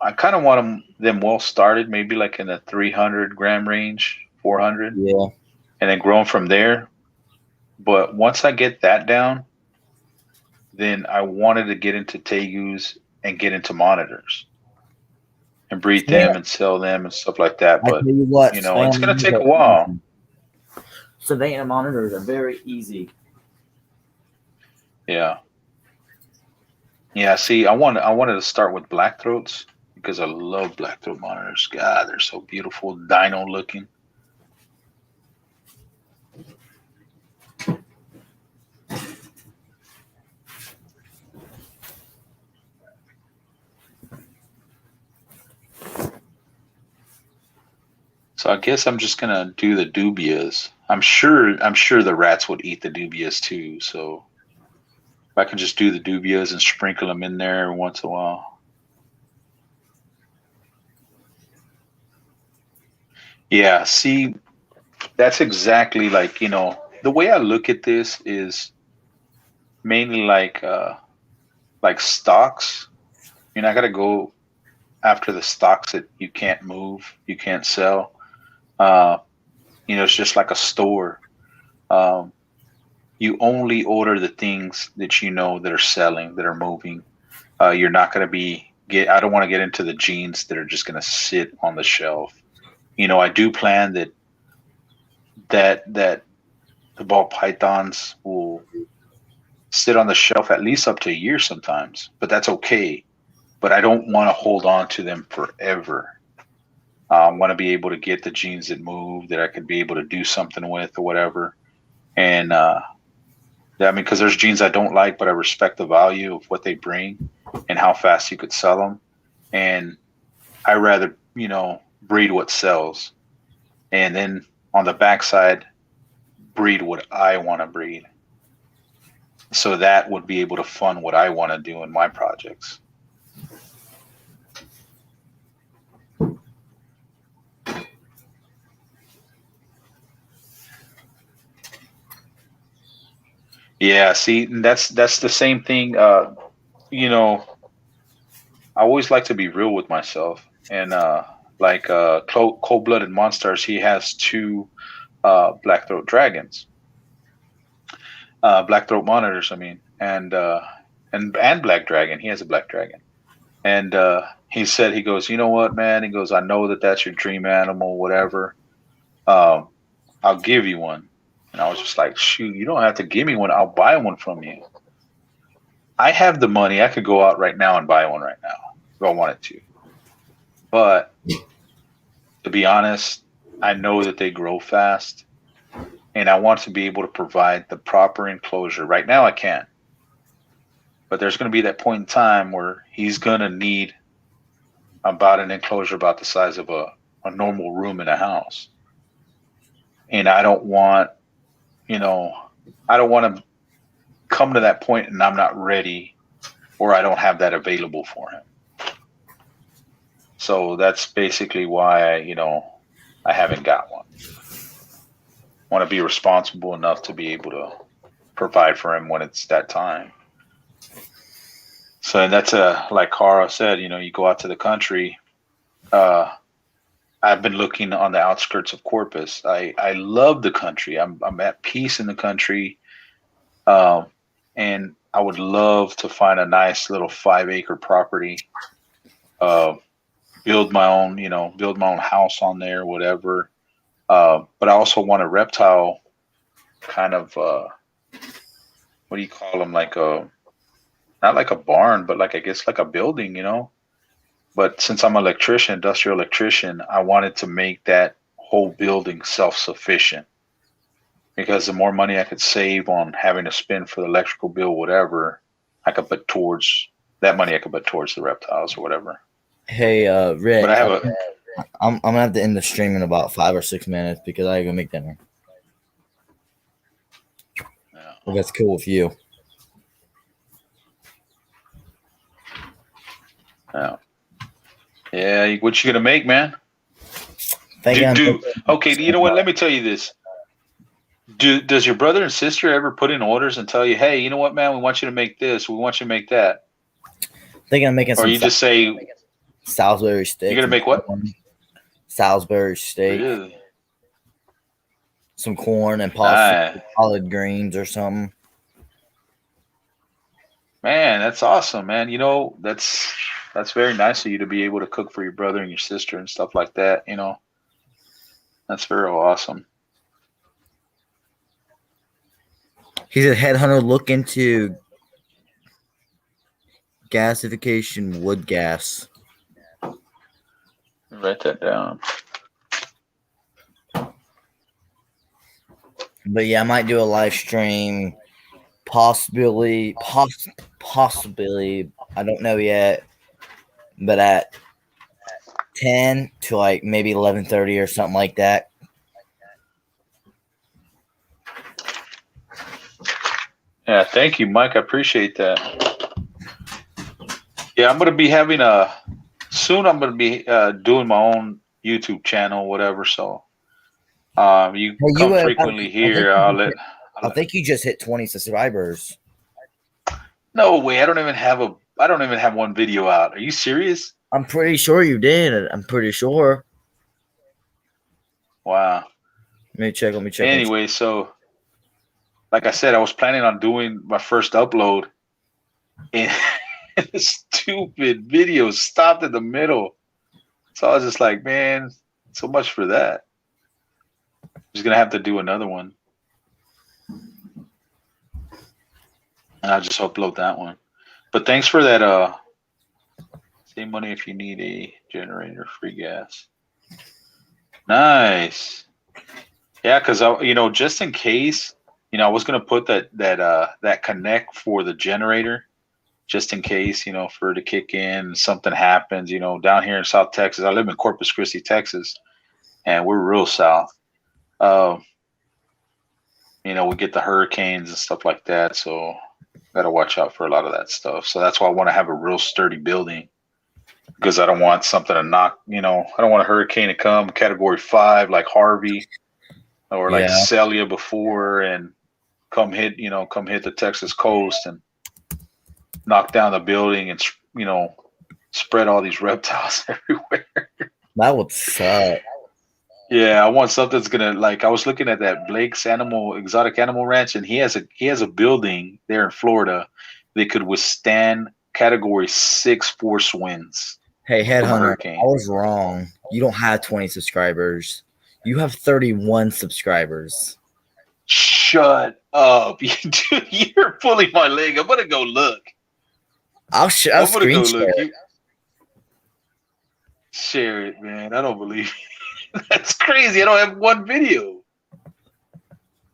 I kind of want them well started, maybe like in the 300 gram range, 400, Yeah. and then grow them from there. But once I get that down, then I wanted to get into tegus and get into monitors and breed Savannah, them and sell them and stuff like that. I But tell you what, it's Savannah going to monitors take are a while. easy. Savannah monitors are very easy. Yeah, yeah. See, I wanted to start with black throats because I love black throat monitors. God, they're so beautiful, dino looking. So I guess I'm just gonna do the dubias. I'm sure the rats would eat the dubias too. So if I can just do the dubias and sprinkle them in there once in a while. Yeah, see, that's exactly like, the way I look at this is mainly like stocks. You're not gonna go after the stocks that you can't move, you can't sell. Uh, it's just like a store. Um, you only order the things that you know that are selling, that are moving. You're not going to I don't want to get into the jeans that are just going to sit on the shelf. I do plan that the ball pythons will sit on the shelf at least up to a year sometimes, but that's okay. But I don't want to hold on to them forever. I want to be able to get the jeans that move, that I could be able to do something with or whatever. And I mean, because there's jeans I don't like, but I respect the value of what they bring and how fast you could sell them. And I rather, breed what sells. And then on the backside, breed what I want to breed. So that would be able to fund what I want to do in my projects. Yeah, see, that's the same thing. You know, I always like to be real with myself. And like Cold Blooded Monsters, he has two black throat dragons, black throat monitors. I mean, and black dragon. He has a black dragon. And he said, he goes, you know what, man? He goes, I know that that's your dream animal, whatever. Um, I'll give you one. And I was just like, shoot, you don't have to give me one. I'll buy one from you. I have the money. I could go out right now and buy one right now if I wanted to. But to be honest, I know that they grow fast and I want to be able to provide the proper enclosure. Right now I can't. But there's going to be that point in time where he's going to need about an enclosure about the size of a normal room in a house. And I don't want, I don't want to come to that point and I'm not ready or I don't have that available for him. So that's basically why, I haven't got one. I want to be responsible enough to be able to provide for him when it's that time. So that's like Cara said, you go out to the country. I've been looking on the outskirts of Corpus. I love the country. I'm at peace in the country. And I would love to find a nice little 5-acre property, build my own house on there, whatever. But I also want a reptile kind of, what do you call them? Not like a barn, but I guess like a building, But since I'm an industrial electrician, I wanted to make that whole building self-sufficient. Because the more money I could save on having to spend for the electrical bill, whatever, I could put towards that money. I could put towards the reptiles or whatever. Hey, Rick. But I have I'm gonna have to end the stream in about 5 or 6 minutes because I gotta go make dinner. Yeah. If that's cool with you. Yeah. Yeah. What you gonna make, man? Okay. You know what? Let me tell you this. Does your brother and sister ever put in orders and tell you, hey, you know what, man? We want you to make this. We want you to make that. Thinking of making some. Or you just say Salisbury steak. You're gonna make what? Salisbury steak. Really? Some corn and possibly collard greens or something. Man, that's awesome, man. That's very nice of you to be able to cook for your brother and your sister and stuff like that. That's very awesome. He's a headhunter. Look into gasification wood gas. Write that down. But yeah, I might do a live stream. Possibly. I don't know yet. But at 10 to maybe 11:30 or something like that. Yeah, thank you, Mike. I appreciate that. Yeah, I'm going to be having soon I'm going to be doing my own YouTube channel, whatever. So you come frequently here. I think you just hit 20 subscribers. No way. I don't even have one video out. Are you serious? I'm pretty sure you did. I'm pretty sure. Wow. Let me check. Anyway, so like I said, I was planning on doing my first upload and the stupid video stopped in the middle. So I was just like, man, so much for that. I'm just going to have to do another one. And I'll just upload that one. But thanks for that. Save money if you need a generator, free gas. Nice. Yeah, because just in case, I was gonna put that connect for the generator, just in case, for it to kick in, something happens, down here in South Texas. I live in Corpus Christi, Texas, and we're real south. We get the hurricanes and stuff like that, so gotta watch out for a lot of that stuff. So that's why I want to have a real sturdy building, because I don't want something to knock, I don't want a hurricane to come category 5 like Harvey or like Celia before and come hit the Texas coast and knock down the building and, spread all these reptiles everywhere. That would suck. Yeah, I want something that's gonna like. I was looking at that Blake's exotic animal ranch, and he has a building there in Florida that could withstand Category 6 force winds Hey, from a Headhunter, I hurricane. was wrong. You don't have 20 subscribers. You have 31 subscribers. Shut up, dude! You're pulling my leg. I'm gonna go look. I'll I'm gonna screen go share. look. You share it, man. I don't believe it. That's crazy. I don't have one video.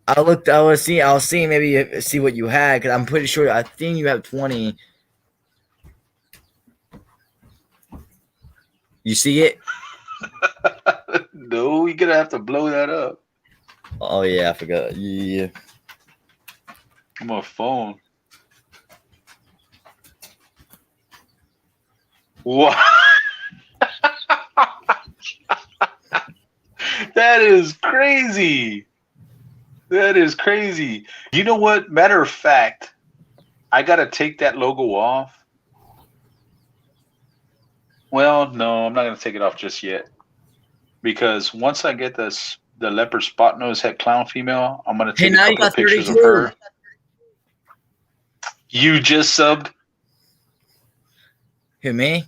I was seeing maybe see what you had because I'm pretty sure I think you have 20. You see it? No, you're gonna have to blow that up. Oh yeah, I forgot. Yeah. On my phone. What? That is crazy. That is crazy. You know what? Matter of fact, I gotta take that logo off. Well, no, I'm not gonna take it off just yet. Because once I get the leopard spot nose head clown female, I'm gonna Hey, take a now you couple of got pictures of 32. her. You just subbed? Who, me?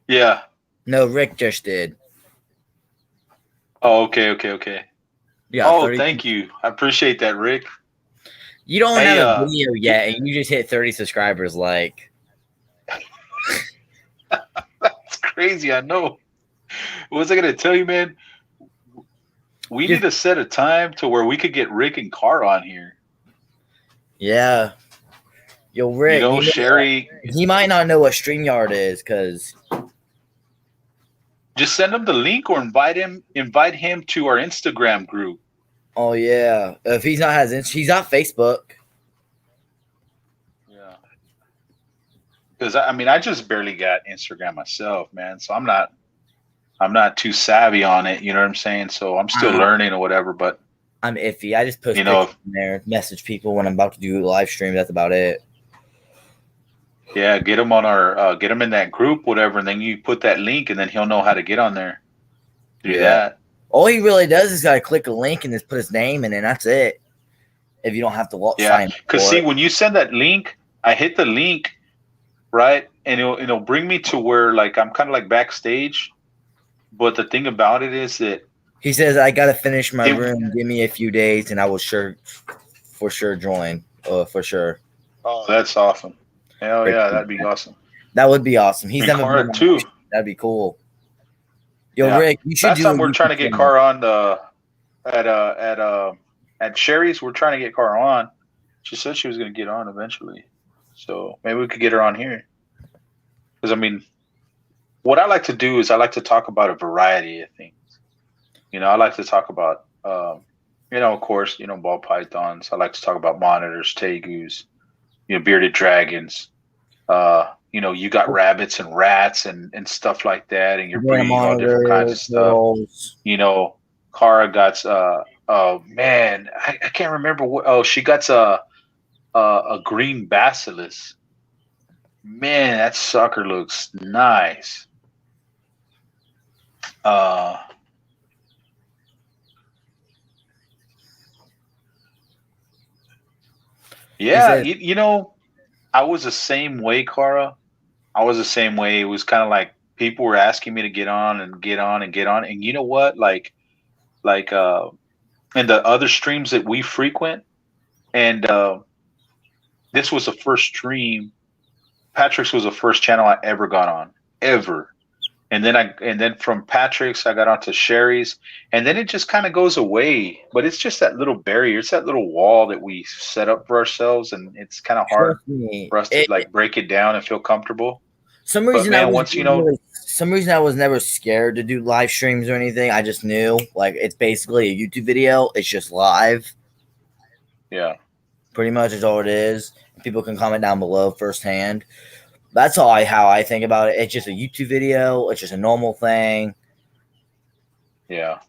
Yeah. No, Rick just did. Oh, okay. Yeah. Oh, 32. thank you. I appreciate that, Rick. You don't Hey, have a video yet, and you just hit 30 subscribers. Like, that's crazy. I know. What was I gonna tell you, man? We need to set a time to where we could get Rick and Carr on here. yeah. Yo, Rick. You know, Sherry. He might not know what StreamYard is, because Just send him the link or invite him to our Instagram group. oh yeah, if he's not he's not Facebook. Yeah. Because I just barely got Instagram myself, man. So I'm not too savvy on it. You know what I'm saying? So I'm still learning or whatever. But I'm iffy. I just post pictures in there, message people when I'm about to do live stream. That's about it. Yeah, get him on get him in that group, whatever, and then you put that link, and then he'll know how to get on there. Do that. All he really does is got to click a link and just put his name in, and that's it. If you don't have to sign up. Because see, when you send that link, I hit the link, right, and it'll bring me to where like I'm kind of like backstage. But the thing about it is that he says I got to finish my room. Give me a few days, and I will for sure join. For sure. Oh, that's awesome. Hell yeah, that'd be awesome. That would be awesome. He's never been too. That'd be cool. Yo, Rick, you should Last time we're trying to get Carr on at Sherry's. We're trying to get Carr on. She said she was going to get on eventually, so maybe we could get her on here. Because what I like to do is I like to talk about a variety of things. You know, I like to talk about, of course, ball pythons. I like to talk about monitors, tegus, bearded dragons. You got rabbits and rats and stuff like that, and you're breeding all different kinds of stuff. Cara got oh man, I can't remember what. Oh, she got a green basilisk. Man, that sucker looks nice. Yeah, I was the same way, Cara. I was the same way. It was kind of like people were asking me to get on. And you know what? Like in the other streams that we frequent, and this was the first stream. Patrick's was the first channel I ever got on, ever. And then from Patrick's, I got onto Sherry's, and then it just kind of goes away. But it's just that little barrier. It's that little wall that we set up for ourselves, and it's kind of hard for us to break it down and feel comfortable. Some reason I was never scared to do live streams or anything. I just knew like it's basically a YouTube video. It's just live. Yeah, pretty much is all it is. People can comment down below firsthand. That's how I think about it. It's just a YouTube video. It's just a normal thing. Yeah.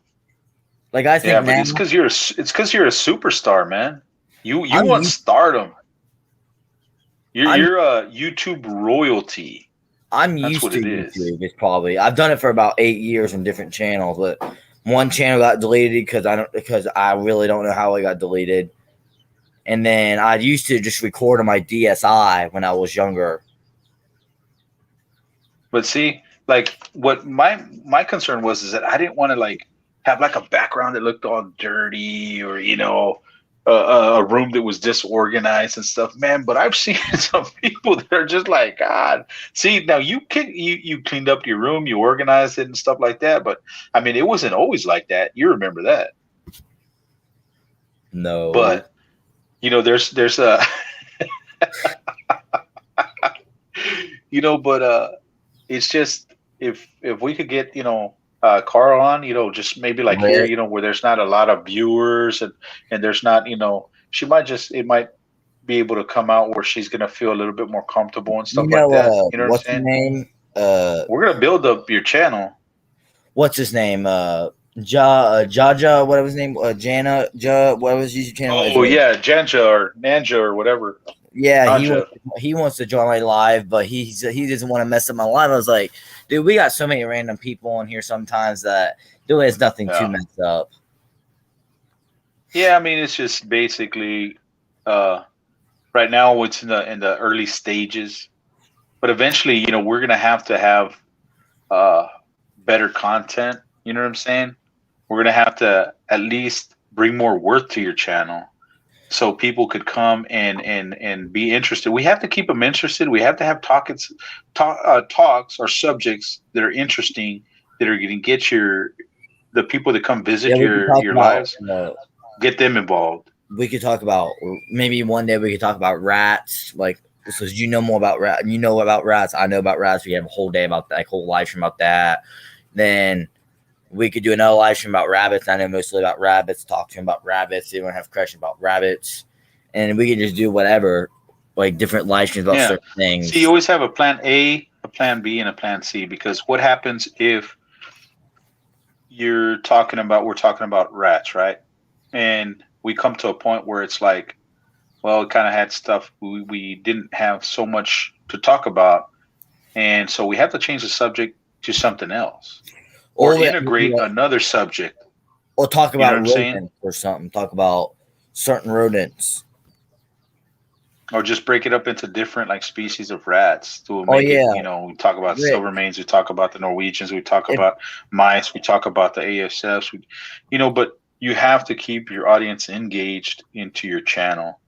Like I think but it's because you're a superstar, man. You want stardom. You're a YouTube royalty. I'm That's used what to it is. YouTube. It's probably I've done it for about 8 years on different channels, but one channel got deleted because I really don't know how it got deleted. And then I used to just record on my DSi when I was younger. But see, like what my concern was is that I didn't want to like have like a background that looked all dirty or a room that was disorganized and stuff, man. But I've seen some people that are just like, God. See, now you cleaned up your room, you organized it and stuff like that. But I mean, it wasn't always like that. You remember that? No. But there's a but it's just if we could get Carl on, just maybe like here, Rick, where there's not a lot of viewers and there's not, she might it might be able to come out where she's gonna feel a little bit more comfortable and stuff like that. You know what I'm what's his saying? name? We're gonna build up your channel. What's his name? Jaja, whatever his name, Jana, whatever his YouTube channel is. Oh yeah, Janja or Nanja or whatever. Yeah, Anja. he wants to join my live, but he doesn't want to mess up my live. I was like, dude, we got so many random people on here sometimes that dude has nothing to Yeah. mess up. Yeah, I mean it's just basically right now it's in the early stages, but eventually, we're gonna have to have better content. You know what I'm saying? We're gonna have to at least bring more worth to your channel, so people could come and be interested. We have to keep them interested. We have to have talks or subjects that are interesting, that are going to get the people that come visit your lives, get them involved. We could talk about maybe one day we could talk about rats, like because you know more about rats. You know about rats. I know about rats. We have a whole day about that, like whole live stream about that. Then we could do another live stream about rabbits. I know mostly about rabbits. Talk to him about rabbits. They don't have questions about rabbits, and we could just do whatever, like different live streams about certain things. So you always have a plan A, a plan B, and a plan C, because what happens if we're talking about rats, right? And we come to a point where it's like, well, it kind of had stuff we didn't have so much to talk about, and so we have to change the subject to something else, or integrate another subject, or talk about rodents or something. Talk about certain rodents, or just break it up into different like species of rats to make it. We talk about silvermanes, we talk about the Norwegians, we talk about mice, we talk about the ASFs, but you have to keep your audience engaged into your channel.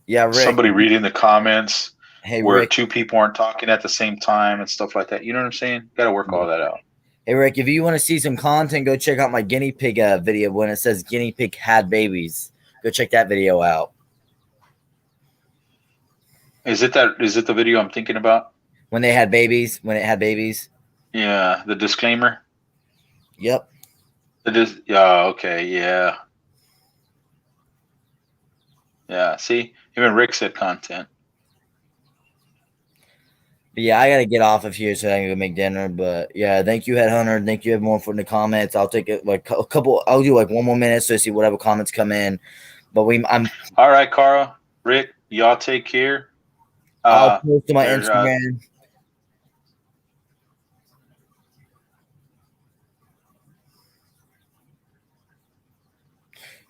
Yeah, Rick. Somebody reading the comments where Rick, two people aren't talking at the same time and stuff like that. You know what I'm saying? Got to work all that out. Hey, Rick, if you want to see some content, go check out my guinea pig video when it says guinea pig had babies. Go check that video out. Is it the video I'm thinking about? When they had babies? When it had babies? Yeah, the disclaimer? Yep. Yeah, okay, yeah. Yeah, see? Even Rick said content. But yeah, I got to get off of here so I can go make dinner. But yeah, thank you, Headhunter. Thank you, everyone, for the comments. I'll take it like a couple. I'll do like one more minute so I see whatever comments come in. But I'm all right, Carl, Rick. Y'all take care. I'll post to my Instagram.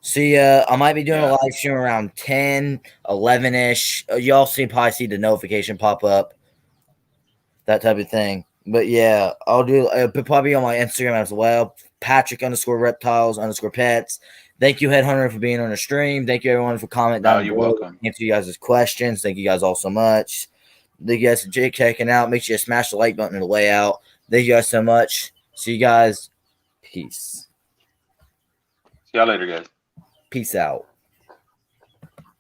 See, I might be doing a live stream around 10, 11-ish. Y'all probably see the notification pop up. That type of thing. But yeah, I'll do probably on my Instagram as well. Patrick_reptiles_pets. Thank you, Headhunter, for being on the stream. Thank you, everyone, for commenting down below. You're welcome. Answer you guys' questions. Thank you guys all so much. Thank you guys for checking out. Make sure you smash the like button on the way out. Thank you guys so much. See you guys. Peace. See y'all later, guys. Peace out.